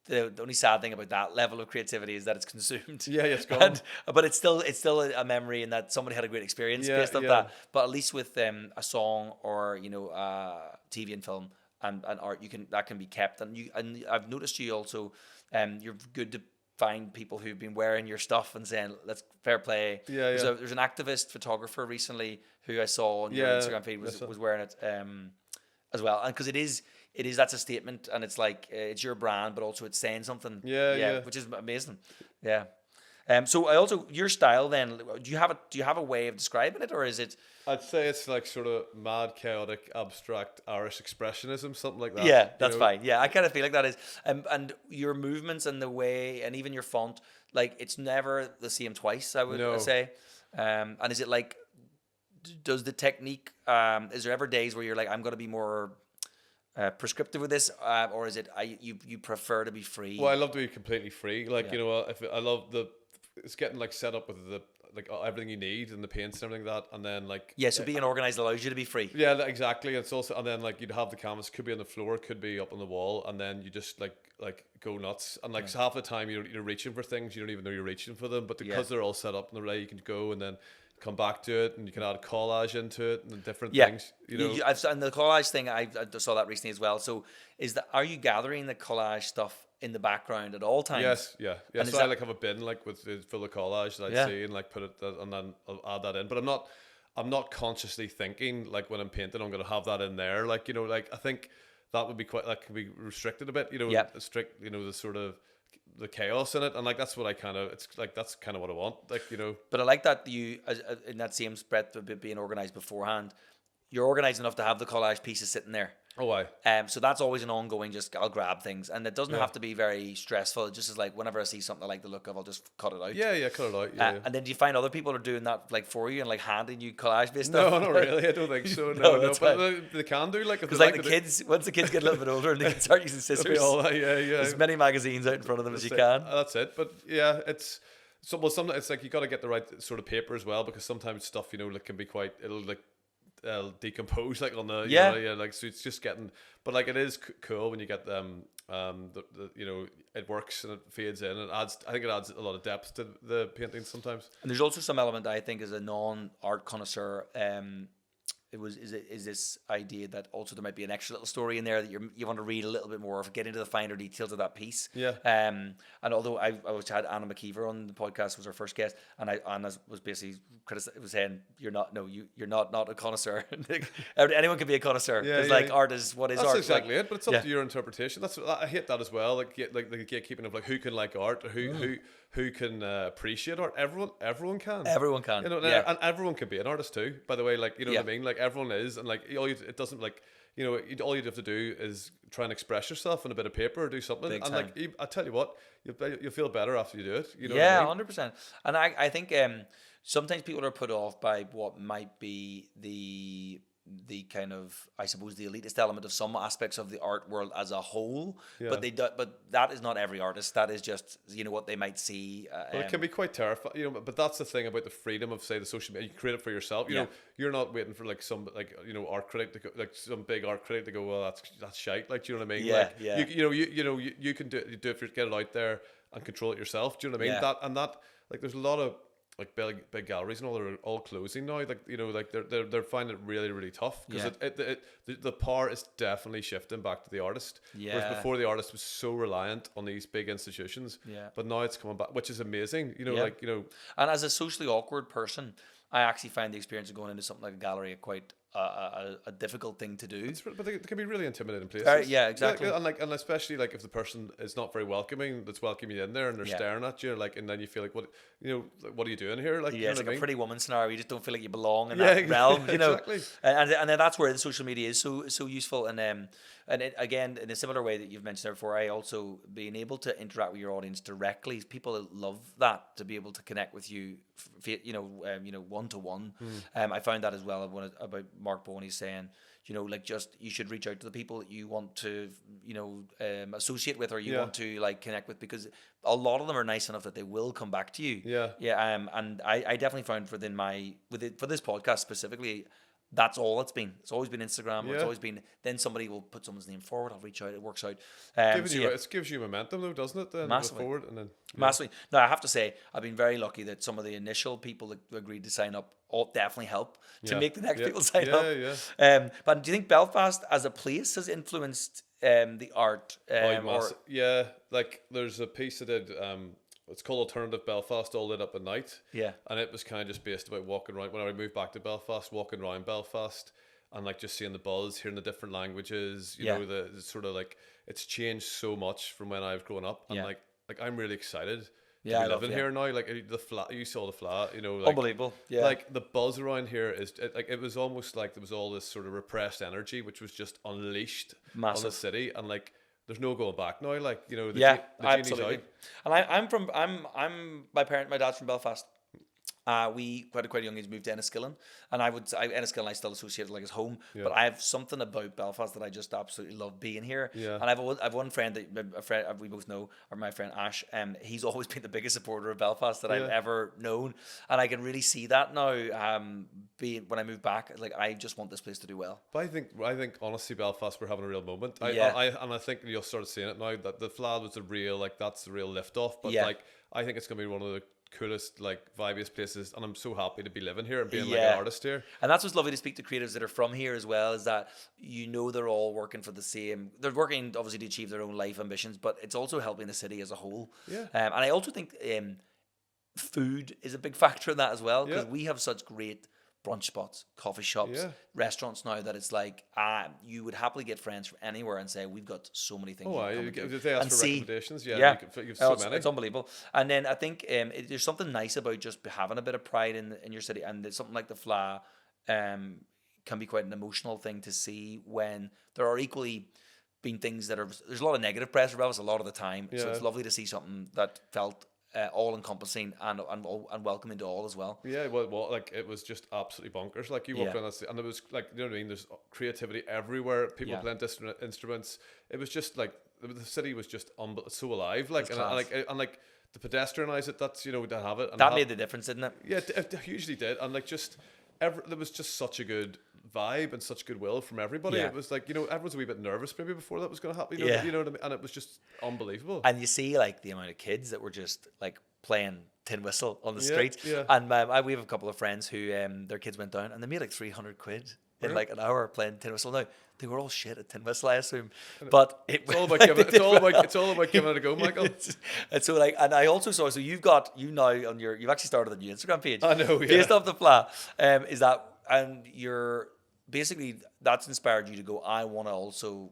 the only sad thing about that level of creativity is that it's consumed. Yeah, it's gone. But it's still a memory, and that somebody had a great experience based on that. But at least with a song or TV and film. And art, that can be kept, and I've noticed you also, you're good to find people who've been wearing your stuff and saying let's fair play. Yeah. So there's an activist photographer recently who I saw on your Instagram feed was wearing it as well, and because it is that's a statement, and it's like it's your brand, but also it's saying something. Yeah. Which is amazing. Yeah. So I also your style then. Do you have a way of describing it, or is it? I'd say it's like sort of mad, chaotic, abstract Irish expressionism, something like that. Yeah, that's fine. Yeah, I kind of feel like that is, and your movements and the way, and even your font, like it's never the same twice. I would say. And is it like, does the technique? Is there ever days where you're like, I'm going to be more prescriptive with this, or is it you prefer to be free? Well, I love to be completely free. Like if I love it's getting like set up with the like everything you need and the paints and everything like that, and then like so being organized allows you to be free. Yeah, exactly. It's also, and then like you'd have the canvas, could be on the floor, could be up on the wall, and then you just like go nuts. And like so half the time you're reaching for things, you don't even know you're reaching for them, but because they're all set up in the way, you can go and then come back to it, and you can add collage into it and different things. You know, and the collage thing, I saw that recently as well. So are you gathering the collage stuff in the background at all times? Yes. And so I like have a bin like with full of collage that I see and like put it, and then I'll add that in. But I'm not consciously thinking like when I'm painting I'm going to have that in there. Like like I think that would be that could be restricted a bit. Strict. The sort of the chaos in it, and like that's what it's like that's kind of what I want. Like But I like that you in that same breadth of it being organized beforehand, you're organized enough to have the collage pieces sitting there. Oh, why? So that's always an ongoing, just I'll grab things. And it doesn't have to be very stressful. It just is like whenever I see something I like the look of, I'll just cut it out. Yeah, cut it out. Yeah. And then do you find other people are doing that like for you and like handing you collage-based stuff? No, not really. I don't think so. No. But they can do like because like the kids, once the kids get a little bit older and they can start using scissors. As many magazines out in front of them as you can. That's it. But yeah, it's sometimes it's like you got to get the right sort of paper as well, because sometimes stuff like can be quite it'll decompose like on the like, so it's just getting, but like it is cool when you get them it works and it fades in and I think it adds a lot of depth to the painting sometimes. And there's also some element I think as a non-art connoisseur is this idea that also there might be an extra little story in there that you want to read a little bit more, or get into the finer details of that piece. And although I had Anna McKeever on the podcast, was our first guest, and Anna was basically was saying you're not a connoisseur. Anyone can be a connoisseur because art is what is that's art. That's exactly it, but it's up to your interpretation. I hate that as well. Like the gatekeeping of like who can like art, or who can appreciate art. Everyone can. Everyone can. And everyone can be an artist too. By the way, like what I mean. Like everyone is, and like it doesn't like all you'd have to do is try and express yourself on a bit of paper or do something. Big and time. like I tell you what, you'll feel better after you do it. You know. Yeah, what I mean? 100%. And I think sometimes people are put off by what might be the kind of, I suppose, the elitist element of some aspects of the art world as a whole, but that is not every artist. That is just what they might see. Well, it can be quite terrifying, but that's the thing about the freedom of, say, the social media. You create it for yourself. You know, you're not waiting for like some art critic to go, like some big art critic to go, well, that's shite. Like, do you know what I mean? You can do it if you get it out there and control it yourself. Do you know what I mean? That like there's a lot of like big galleries and all, they're all closing now. Like like they're finding it really, really tough because the power is definitely shifting back to the artist. Whereas before the artist was so reliant on these big institutions. But now it's coming back, which is amazing. And as a socially awkward person, I actually find the experience of going into something like a gallery quite a difficult thing to do. But they can be really intimidating places. Yeah, exactly. And especially like if the person is not very welcoming, that's welcoming you in there, and they're staring at you, like, and then you feel like, what are you doing here? Like, Yeah, it's like a Pretty Woman scenario. You just don't feel like you belong in Yeah, that realm, you know. exactly. And then that's where the social media is so useful. And again, in a similar way that you've mentioned there before, I also being able to interact with your audience directly. People love that, to be able to connect with you, one to one. I found that as well about Mark Boney saying, like, just you should reach out to the people that you want to, associate with, or you want to like connect with, because a lot of them are nice enough that they will come back to you. Yeah. And I definitely found for this podcast specifically, that's all it's been. It's always been Instagram. Or it's always been, then somebody will put someone's name forward. I'll reach out. It works out. It gives you momentum though, doesn't it? Then massively. Forward and then Massively. Now, I have to say, I've been very lucky that some of the initial people that agreed to sign up all definitely help to make the next people sign up. But do you think Belfast as a place has influenced the art? Like there's a piece I did. It's called Alternative Belfast, all lit up at night. Yeah. And it was kind of just based about walking around. When I moved back to Belfast, walking around Belfast and like just seeing the buzz, hearing the different languages, you know, the sort of like, it's changed so much from when I was growing up. And like I'm really excited to be living here now. Like the flat, you saw the flat, like, unbelievable. Yeah. Like the buzz around here is like, it was almost like there was all this sort of repressed energy, which was just unleashed on the city. And like, there's no going back now, like, the absolutely. And I'm my dad's from Belfast. We quite a young age moved to Enniskillen, and Enniskillen I still associate like as home. But I have something about Belfast that I just absolutely love being here. Yeah. And I've one friend we both know, or my friend Ash. He's always been the biggest supporter of Belfast that I've ever known, and I can really see that now. When I move back, like, I just want this place to do well. But I think honestly, Belfast, we're having a real moment. I think you'll start seeing it now that the Flad was that's the real lift off. But like, I think it's gonna be one of the coolest, like, vibiest places, and I'm so happy to be living here and being like an artist here. And that's what's lovely to speak to creatives that are from here as well, is that they're all working for they're working obviously to achieve their own life ambitions, but it's also helping the city as a whole. And I also think food is a big factor in that as well, because we have such great brunch spots, coffee shops, restaurants now that it's like, you would happily get friends from anywhere and say, we've got so many things. They ask for recommendations. You have so many. It's unbelievable. And then I think there's something nice about just having a bit of pride in your city, and something like the Fla can be quite an emotional thing to see when there are equally been things there's a lot of negative press about us a lot of the time. So it's lovely to see something that felt all-encompassing and welcoming to all as well. Yeah, well, like, it was just absolutely bonkers. Like, you walked around that, and it was like, you know what I mean? There's creativity everywhere. People playing different instruments. It was just like the city was just so alive. Like, and to pedestrianize it, that's, to have it. And that made the difference, didn't it? Yeah, it hugely did. And like, there was just such a good vibe and such goodwill from everybody. It was like, everyone's a wee bit nervous maybe before that was going to happen. You know what I mean? And it was just unbelievable. And you see, like, the amount of kids that were just like playing tin whistle on the street. Yeah. And we have a couple of friends who their kids went down and they made like 300 quid in like an hour playing tin whistle. Now they were all shit at tin whistle, I assume, but it's all about giving it a go, Michael. And so, like, and I also saw, so you've actually started a new Instagram page. I know, based off the Fla. Is that, and you're basically, that's inspired you to go, I want to also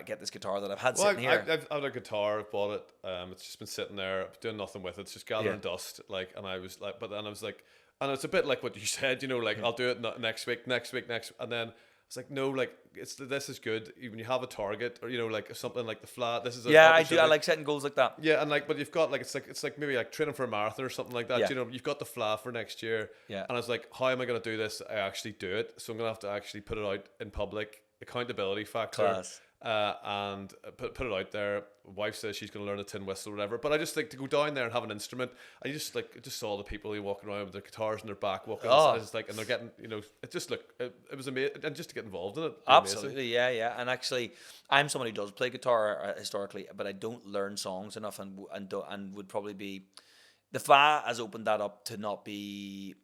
get this guitar that I've had sitting here. I've had a guitar, I've bought it. It's just been sitting there, I'm doing nothing with it. It's just gathering dust. Like, and I was like, but then I was like, and it's a bit like what you said, like, I'll do it next week, and then it's like, no, like, this is good. Even you have a target, or like something like the Flat. This is I do. I like setting goals like that. Yeah, and like, but you've got like, it's like maybe like training for a marathon or something like that. Yeah. You've got the Flat for next year. Yeah. And I was like, how am I going to do this? I actually do it. So I'm going to have to actually put it out in public. Accountability factor. Class. And put it out there. Wife says she's going to learn a tin whistle or whatever, but I just think to go down there and have an instrument. I just saw the people who walking around with their guitars in their back walking. I was like, and they're getting, it just looked, it was amazing, and just to get involved in it. Absolutely, amazing. Yeah. And actually, I'm someone who does play guitar historically, but I don't learn songs enough, and would probably be, the Fla has opened that up to not be.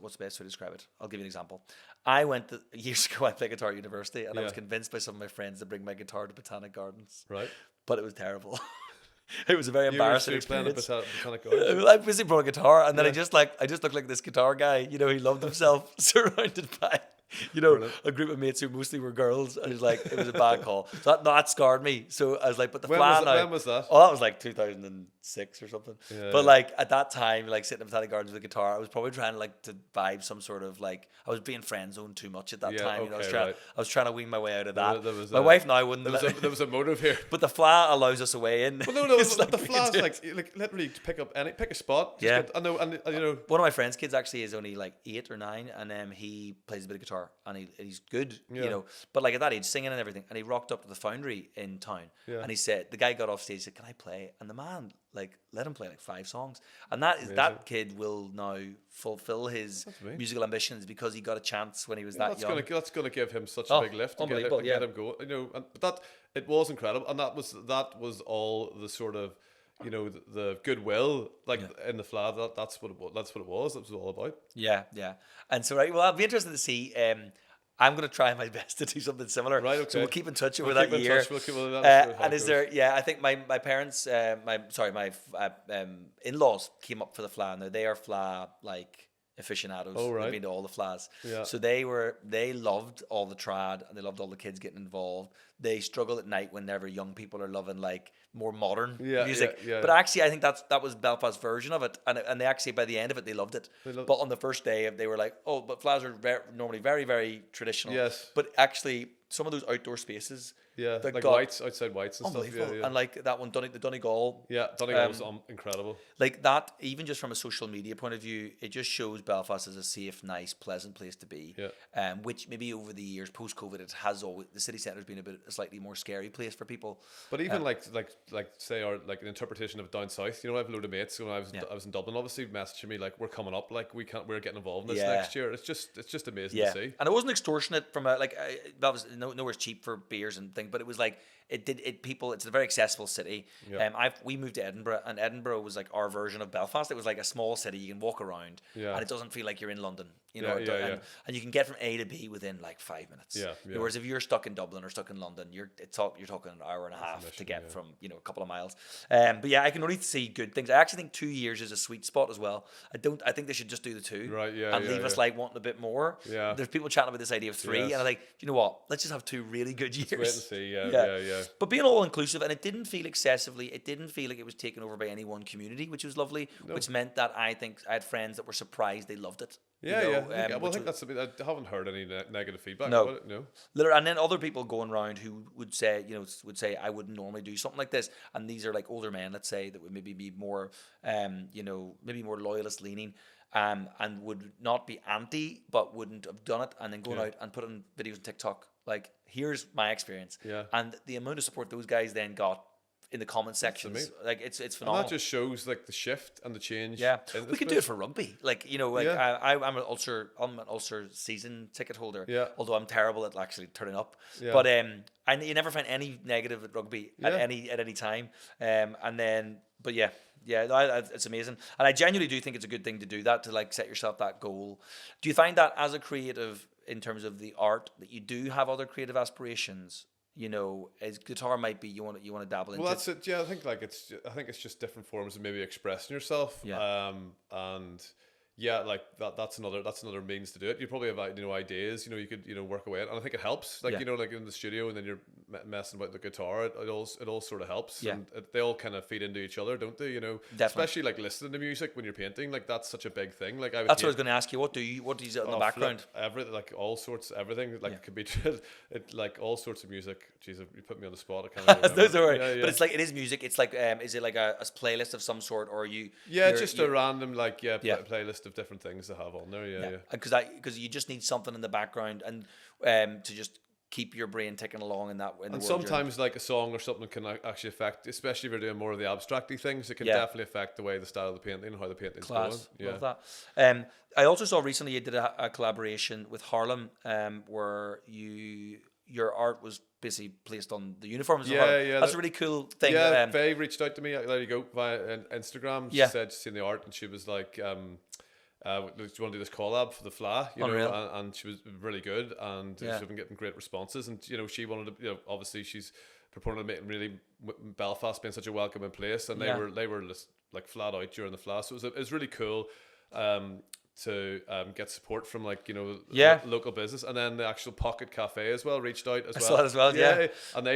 What's the best way to describe it? I'll give you an example. Years ago, I played guitar at university, and I was convinced by some of my friends to bring my guitar to Botanic Gardens. Right. But it was terrible. It was a very You were embarrassing playing a experience. botanic garden. I basically brought a guitar, and then Yeah. I just looked like this guitar guy. You know, he loved himself, surrounded by, Brilliant. a group of mates who mostly were girls. And it was like, it was a bad call. So that scarred me. So I was like, but the flat now. When was that? Oh, that was like 2006 or something. Yeah, But yeah. like at that time, like sitting in Botanic Gardens with a guitar, I was probably trying to vibe some sort of like, I was being friend zoned too much at that Yeah, time. I was okay, trying, right. I was trying to wean my way out of that. There was My a- wife now wouldn't let me. There was a motive here. But the flat allows us a way in. Well, no, It's the we can flat's do it. like literally pick a spot. Just Yeah. I know, and you know. One of my friend's kids actually is only like 8 or 9, and he plays a bit of guitar, and he's good, Yeah. But like at that age, singing and everything. And he rocked up to the Foundry in town, Yeah. and he said the guy got off stage, said, "Can I play?" And the man like let him play like 5 songs, and that Amazing. that kid will now fulfill his That's amazing. musical ambitions because he got a chance when he was Yeah, that young. that's gonna give him such Oh, a big lift to unbelievable, get him going. You know, but that it was incredible, and that was all the sort of, the goodwill like in the flat. That's what it was. That's what it was. That was all about. Yeah, yeah. And so right, well, I'll be interested to see. I'm going to try my best to do something similar. Right, okay. So we'll keep in touch over We'll that keep in year. touch, we'll keep- well, that's how And it is goes. there? Yeah, I think my parents, my in-laws came up for the fla. Now they are fla like aficionados. Oh, right. They've been to all the flas. Yeah. So they loved all the trad, and they loved all the kids getting involved. They struggle at night whenever young people are loving like more modern Yeah, music. yeah, yeah. But actually, I think that was Belfast's version of it, and they actually by the end of it they loved it. But on the first day they were like, oh, but flas are normally very very traditional. Yes. But actually, some of those outdoor spaces. Yeah, that like got whites, outside whites and stuff. unbelievable. Yeah, yeah. And like that one, the Donegal. Yeah, Donegal was incredible. Like that, even just from a social media point of view, it just shows Belfast as a safe, nice, pleasant place to be. Yeah. Which maybe over the years, post COVID, it has always the city centre has been a slightly more scary place for people. But even like say our like an interpretation of it down south. I have a load of mates when I was in Dublin. Obviously, messaging me like we're coming up, like we're getting involved in this Yeah. next year. It's just amazing Yeah, to see. and it wasn't extortionate from a like that was nowhere's cheap for beers and things, but it was like it's a very accessible city. Yeah. We moved to Edinburgh, and Edinburgh was like our version of Belfast. It was like a small city you can walk around, Yeah. and it doesn't feel like you're in London. Yeah, yeah. And you can get from A to B within like 5 minutes. Yeah, yeah. Whereas if you're stuck in Dublin or stuck in London, you're talking an hour and a half to mission, get yeah. from a couple of miles. But yeah, I can only see good things. I actually think 2 years is a sweet spot as well. I think they should just do the 2, Right, yeah, and yeah, leave us yeah. like wanting a bit more. Yeah. There's people chatting about this idea of 3, Yes. and I think, you know what? Let's just have 2 really good years. Wait and see. Yeah. But being all inclusive, and it didn't feel it didn't feel like it was taken over by any one community, which was lovely, which meant that I think I had friends that were surprised they loved it. Yeah, you know, yeah. Well, I which think was- that's something I haven't heard any negative feedback No. about it. No. Literally, and then other people going around who would say, I wouldn't normally do something like this, and these are like older men, let's say, that would maybe be more, maybe more loyalist leaning, and would not be anti, but wouldn't have done it, and then going Yeah. out and putting videos on TikTok, like here's my experience, Yeah. and the amount of support those guys then got in the comment sections, amazing. like it's And phenomenal. that just shows like the shift and the change. Yeah, in we this could do place. it for rugby. Like Yeah. I'm an Ulster season ticket holder. Yeah. Although I'm terrible at actually turning up. Yeah. But and you never find any negative at rugby at Yeah. any time. And then, but yeah. Yeah, it's amazing, and I genuinely do think it's a good thing to do that, to like set yourself that goal. Do you find that as a creative, in terms of the art, that you do have other creative aspirations? As guitar might be, you want to dabble into. Well, that's it. Yeah, I think it's just different forms of maybe expressing yourself. Yeah. And yeah, like that's another means to do it. You probably have ideas. You could work away, and I think it helps. Like Yeah. like in the studio, and then you're messing about the guitar. It all sort of helps. Yeah. And they all kind of feed into each other, don't they? Definitely. Especially like listening to music when you're painting. Like that's such a big thing. Like That's what I was going to ask you. What do you in the background? Everything, like all sorts, everything. Like it could be like all sorts of music. Jeez, you put me on the spot. I can't remember. That's all right. Yeah, yeah. But it's like, it is music. It's like, is it like a playlist of some sort, or you? Yeah, you're- just you're- a random Yeah. playlist of different things to have on there. Yeah. Because you just need something in the background, and to just keep your brain ticking along in that. In the And world you're in. sometimes like a song or something can actually affect, especially if you're doing more of the abstracty things, it can Yeah. definitely affect the way the style of the painting and how the painting's Class, going. love that. I also saw recently you did a collaboration with Harlem, where your art was basically placed on the uniforms. of Yeah, Harlem. yeah, That's that- a really cool thing. Yeah, Faye reached out to me. There you go, via Instagram. She Yeah. said she's seen the art and she was like, "Do you want to do this collab for the Fla?" Unreal. And she was really good, and Yeah. she's been getting great responses. And she wanted to, obviously she's proponent of making really Belfast being such a welcoming place, and they were just like flat out during the flash. So it was really cool to get support from local business, and then the actual Pocket Cafe as well reached out as I well. saw that as well, yeah. And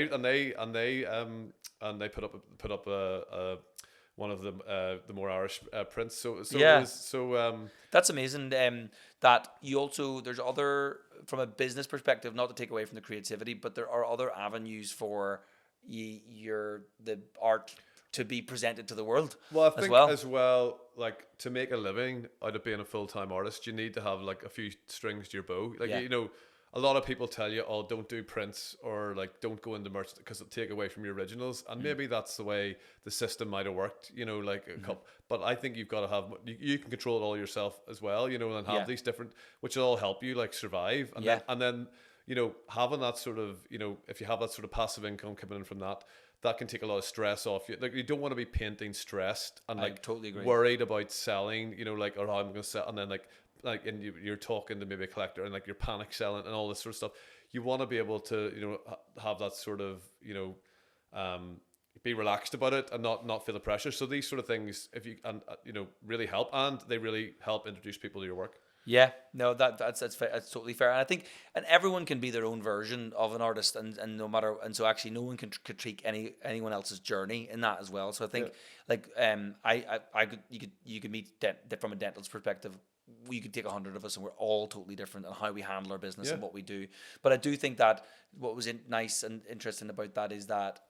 they put up a one of the more Irish prints. So Yeah. it was, so That's amazing. That you also, there's other, from a business perspective, not to take away from the creativity, but there are other avenues for the art to be presented to the world. Well, I think as well, like to make a living out of being a full-time artist, you need to have like a few strings to your bow. Like, you know, a lot of people tell you, oh, don't do prints or like don't go into merch because it'll take away from your originals. And maybe that's the way the system might have worked, you know, like a couple. But I think you've got to have, you can control it all yourself as well, you know, and have these different, which will all help you like survive. And then, you know, having that sort of, you know, if you have that sort of passive income coming in from that, that can take a lot of stress off you. Like, you don't want to be painting stressed and like totally agree. Worried about selling, you know, like, or how I'm going to sell, and then and you're talking to maybe a collector and like you're panic selling and all this sort of stuff. You want to be able to, you know, have that sort of, you know, be relaxed about it and not feel the pressure. So these sort of things, if you you know, really help, and they really help introduce people to your work. Yeah, no, that's fair, that's totally fair. And I think, and everyone can be their own version of an artist, and no matter, and so actually no one can critique anyone else's journey in that as well. So I think like you could meet from a dental's perspective. You could take 100 of us and we're all totally different on how we handle our business and what we do. But I do think that what was nice and interesting about that is that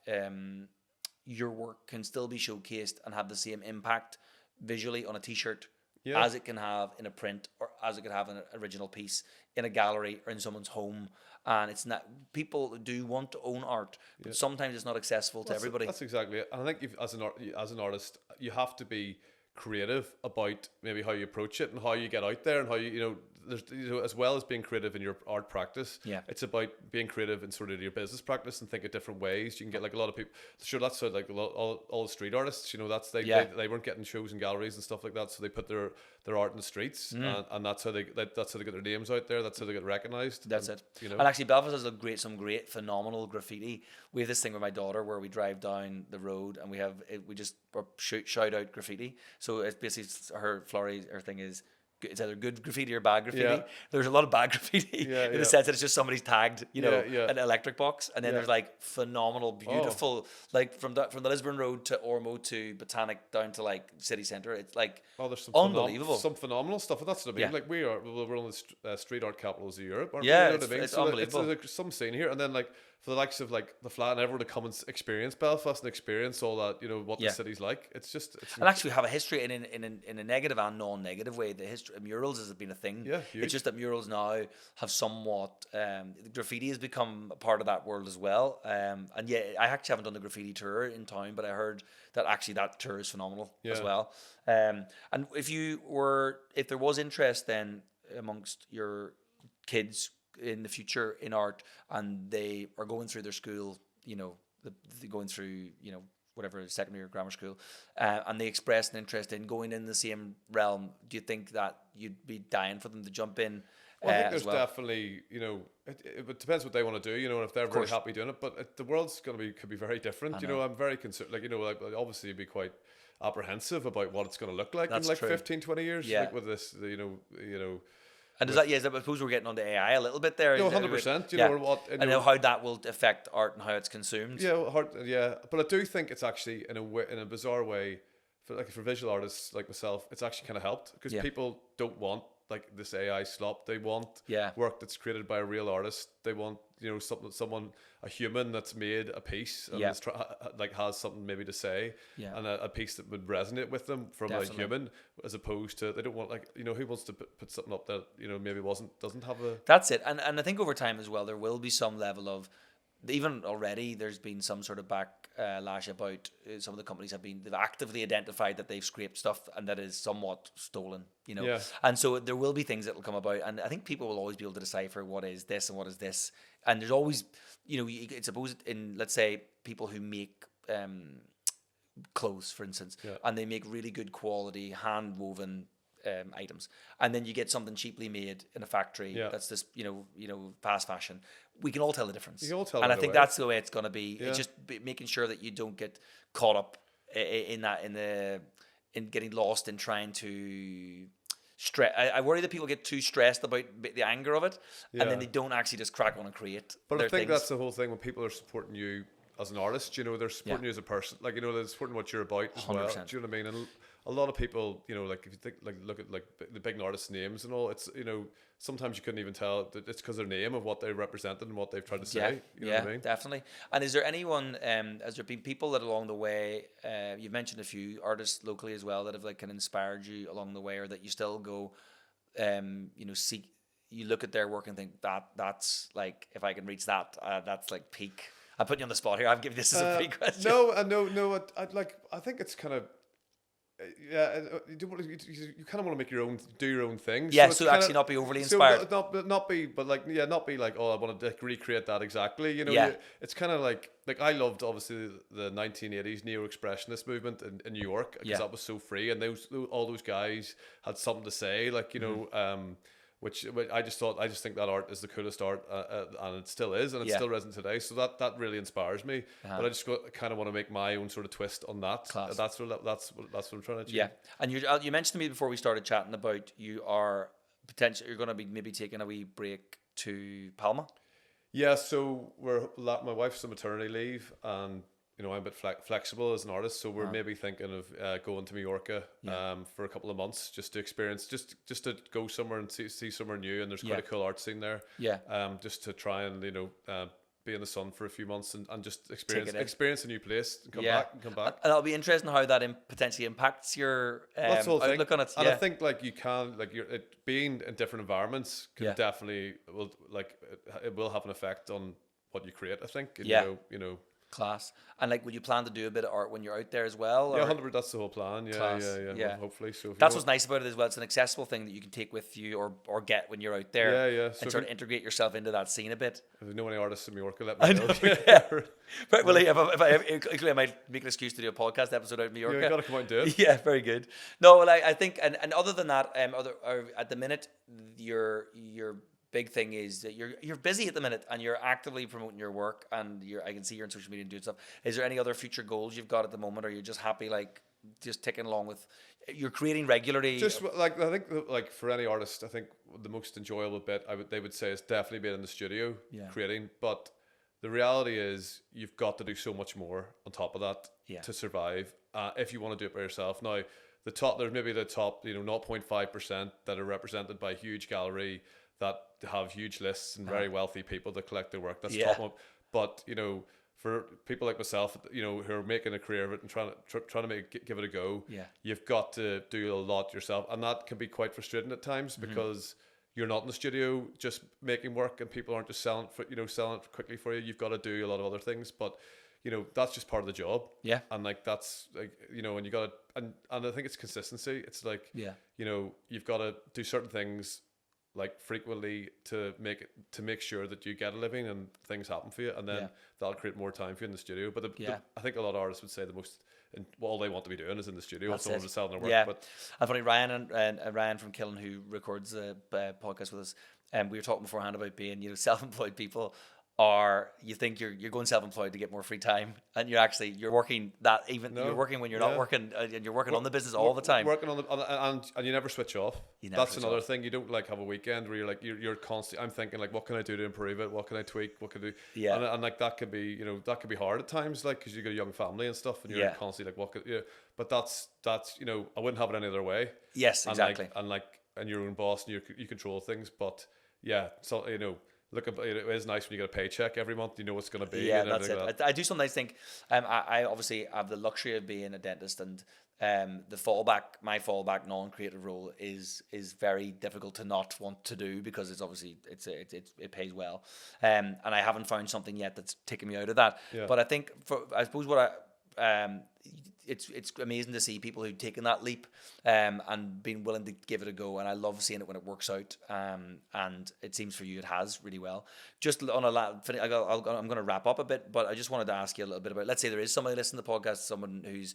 your work can still be showcased and have the same impact visually on a t-shirt as it can have in a print, or as it could have in an original piece in a gallery or in someone's home. And it's not, people do want to own art, but sometimes it's not accessible to everybody. That's exactly it. And I think as an artist, you have to be creative about maybe how you approach it and how you get out there and how you know, there's, you know, as well as being creative in your art practice, it's about being creative in sort of your business practice and think of different ways. You can get like a lot of people, sure, that's like all the street artists, you know, that's they weren't getting shows in galleries and stuff like that, so they put their art in the streets, and that's how they get their names out there. That's how they get recognized. That's it. You know, and actually Belfast has some great phenomenal graffiti. We have this thing with my daughter where we drive down the road and we just shout out graffiti. So it's basically her thing is, it's either good graffiti or bad graffiti. There's a lot of bad graffiti in the sense that it's just somebody's tagged, you know, an electric box, and then there's like phenomenal, beautiful, like from the Lisburn Road to Ormo to Botanic down to like city centre. It's like there's some unbelievable, some phenomenal stuff. And that's what I mean. Like we're one of the street art capitals of Europe. Aren't we? You know what I mean? It's unbelievable. There's some scene here, and then like for the likes of like the Flat and everyone to come and experience Belfast and experience all that, you know, what the city's like. It's and actually we have a history in a negative and non-negative way. The history of murals has been a thing. Yeah, huge. It's just that murals now have somewhat graffiti has become a part of that world as well. And I actually haven't done the graffiti tour in town, but I heard that actually that tour is phenomenal as well. And if there was interest then amongst your kids in the future in art, and they are going through their school, you know, they're going through, you know, whatever, secondary or grammar school, and they express an interest in going in the same realm, do you think that you'd be dying for them to jump in? Well, I think there's definitely, you know, it depends what they want to do, you know, and if they're really happy doing it. But the world's could be very different. You know, I'm very concerned. Like, you know, like obviously you'd be quite apprehensive about what it's going to look like in like 15, 20 years. Like with this, you know. And I suppose we're getting onto AI a little bit there. No, 100%. You know what? I know how that will affect art and how it's consumed. Yeah, but I do think it's actually in a bizarre way, for visual artists like myself, it's actually kind of helped, because people don't want like this AI slop. They want work that's created by a real artist. They want, you know, a human that's made a piece and has something maybe to say, and a piece that would resonate with them from a human, as opposed to, they don't want, like, you know, who wants to put something up that, you know, maybe doesn't have a. That's it. And I think over time as well, there will be some level of, even already there's been some sort of backlash about some of the companies they've actively identified that they've scraped stuff and that is somewhat stolen, you know. And so there will be things that will come about, and I think people will always be able to decipher what is this and what is this. And there's always, you know, it's supposed in, let's say, people who make clothes, for instance, and they make really good quality hand woven items, and then you get something cheaply made in a factory Yeah. that's this fast fashion. We can all tell the difference. You can all tell and I right think away. that's the way it's going to be. Yeah. It's just making sure that you don't get caught up in getting lost in trying to stress. I worry that people get too stressed about the anger of it, and then they don't actually just crack on and create. But their I think things. that's the whole thing when people are supporting you as an artist. They're supporting you as a person. Like they're supporting what you're about as 100%. well. Do you know what I mean? And a lot of people, like if you think, like look at like the big artists' names and all, it's sometimes you couldn't even tell that it's because their name of what they represented and what they've tried to say. You know what I mean? Definitely. And is there anyone? Has there been people that along the way? You've mentioned a few artists locally as well that have like kind of inspired you along the way, or that you still go, seek. You look at their work and think that's like, if I can reach that, that's like peak. I'm putting you on the spot here. I'm giving this as a pre-question. No. I think it's kind of. You kind of want to make do your own thing. Yeah, so actually not be overly inspired. Not be like, oh, I want to recreate that exactly. It's kind of like I loved obviously the 1980s neo-expressionist movement in New York, because that was so free, and all those guys had something to say, which I just think that art is the coolest art, and it still is, and it still resonates today. So that really inspires me. But I just kind of want to make my own sort of twist on that. Class. That's what I'm trying to achieve. Yeah, and you mentioned to me before we started chatting about you're going to be maybe taking a wee break to Palma. Yeah, so my wife's on maternity leave, and I'm a bit flexible as an artist, so we're maybe thinking of going to Mallorca for a couple of months, just to experience, just to go somewhere and see somewhere new. And there's quite a cool art scene there. Yeah. Just to try and be in the sun for a few months and just experience a new place and come back. And it'll be interesting how that potentially impacts your outlook on it. And I think you can being in different environments can definitely it will have an effect on what you create, I think. And, Class. And would you plan to do a bit of art when you're out there as well? Yeah, 100%. That's the whole plan. Yeah. Well, hopefully. So that's what's nice about it as well. It's an accessible thing that you can take with you or get when you're out there. Yeah. So and sort of integrate yourself into that scene a bit. If you know any artists in Mallorca, let me know. Right. Well, if I might make an excuse to do a podcast episode out in Mallorca. Yeah, you got to come out and do it. Yeah, very good. No, well, I think, and other than that, at the minute, your big thing is that you're busy at the minute and you're actively promoting your work, and I can see you're on social media and doing stuff. Is there any other future goals you've got at the moment, or you're just happy just ticking along with you're creating regularly? Just I think for any artist, I think the most enjoyable bit they would say is definitely being in the studio creating. But the reality is you've got to do so much more on top of that to survive if you want to do it by yourself. Now there's maybe the top 0.5% that are represented by a huge gallery that have huge lists and very wealthy people that collect their work. That's top one. But for people like myself, who are making a career of it and trying to give it a go, you've got to do a lot yourself, and that can be quite frustrating at times because you're not in the studio just making work, and people aren't just selling it quickly for you. You've got to do a lot of other things, but that's just part of the job. Yeah, and that's and you got to and I think it's consistency. It's you've got to do certain things frequently to make sure that you get a living and things happen for you, and then that'll create more time for you in the studio. But I think a lot of artists would say all they want to be doing is in the studio. That's someone to sell their work. Yeah, but and funny, Ryan Ryan from Colin, who records the podcast with us, we were talking beforehand about being self-employed people. Or you think you're going self-employed to get more free time, and you're working you're working when you're not working, and you're working on the business all the time. Working and you never switch off. That's another thing. You don't have a weekend where you're constantly. I'm thinking what can I do to improve it? What can I tweak? What can I do? Yeah, and that could be that could be hard at times, because you got a young family and stuff, and you're constantly what could But that's I wouldn't have it any other way. Yes, exactly. And you're your own boss, and you control things. But so look, it is nice when you get a paycheck every month. You know what's going to be. Yeah, that's it. Like that. I do sometimes think, I obviously have the luxury of being a dentist, and my fallback non-creative role is very difficult to not want to do, because it's obviously it pays well, and I haven't found something yet that's taken me out of that. Yeah. But I think I suppose it's amazing to see people who've taken that leap and been willing to give it a go, and I love seeing it when it works out, and it seems for you it has really well. Just on I'm going to wrap up a bit, but I just wanted to ask you a little bit about, let's say there is somebody listening to the podcast, someone who's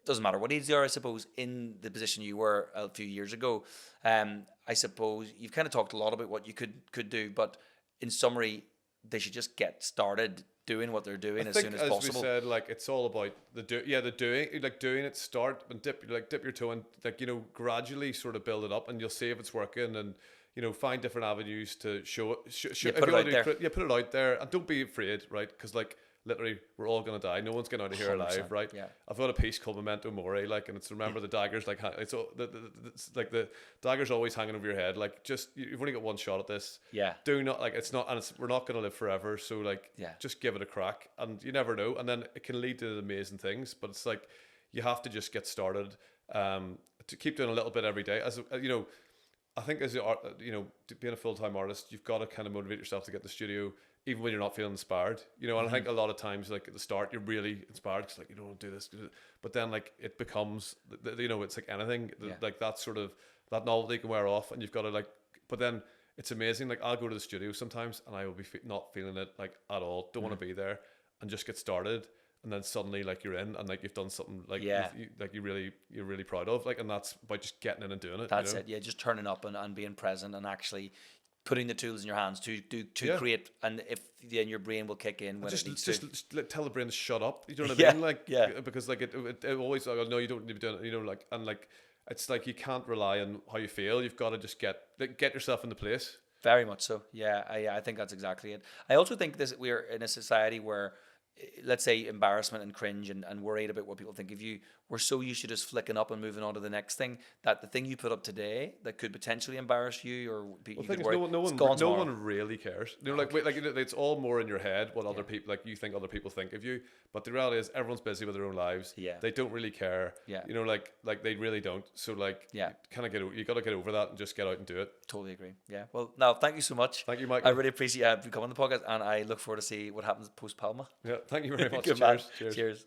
doesn't matter what age they are, I suppose, in the position you were a few years ago. I suppose you've kind of talked a lot about what you could do, but in summary, they should just get started doing what they're doing as soon as possible. We said, like, it's all about the doing it. Start and dip your toe and, like, you know, gradually sort of build it up, and you'll see if it's working, and, you know, find different avenues to show it. Put it out there. Put it out there, and don't be afraid, right? Because, like, literally, we're all gonna die. No one's getting out of here alive, right? Yeah. I've got a piece called Memento Mori, like, and it's remember the daggers, like, it's like the daggers always hanging over your head. Like, just you've only got one shot at this. Yeah. Do not, like, it's not, and we're not gonna live forever. So, like, just give it a crack, and you never know. And then it can lead to amazing things. But it's like you have to just get started. To keep doing a little bit every day, as you know. I think as you know, being a full-time artist, you've got to kind of motivate yourself to get in the studio, even when you're not feeling inspired. You know, and I think a lot of times, like at the start, you're really inspired because, like, you don't do this, but then, like, it becomes, you know, it's like anything, like that sort of, that novelty can wear off, and you've got to, like, but then it's amazing. Like, I'll go to the studio sometimes, and I will be not feeling it, like, at all. Don't want to be there, and just get started. And then suddenly, like, you're in, and, like, you've done something, like, you're really proud of, like, and that's by just getting in and doing it. That's it. Yeah, just turning up and being present, and actually putting the tools in your hands to create. And if then your brain will kick in when it needs to. Just tell the brain to shut up. You know what I mean? Like, because, like, it always, like, no, you don't need to be doing it. You know, like, and, like, it's like you can't rely on how you feel. You've got to just get yourself in the place. Very much so. Yeah, I think that's exactly it. I also think we're in a society where, let's say, embarrassment and cringe and worried about what people think of you, we're so used to just flicking up and moving on to the next thing that the thing you put up today that could potentially embarrass you or you could worry, no one really cares. You know, like, it's all more in your head what other people, like, you think other people think of you, but the reality is everyone's busy with their own lives. They don't really care. You know, like they really don't. So, like, you got to get over that and just get out and do it. Totally agree. Yeah. Well, now, thank you so much. Thank you, Mike. I really appreciate you coming on the podcast, and I look forward to see what happens post Palma. Yeah. Thank you very much. Cheers.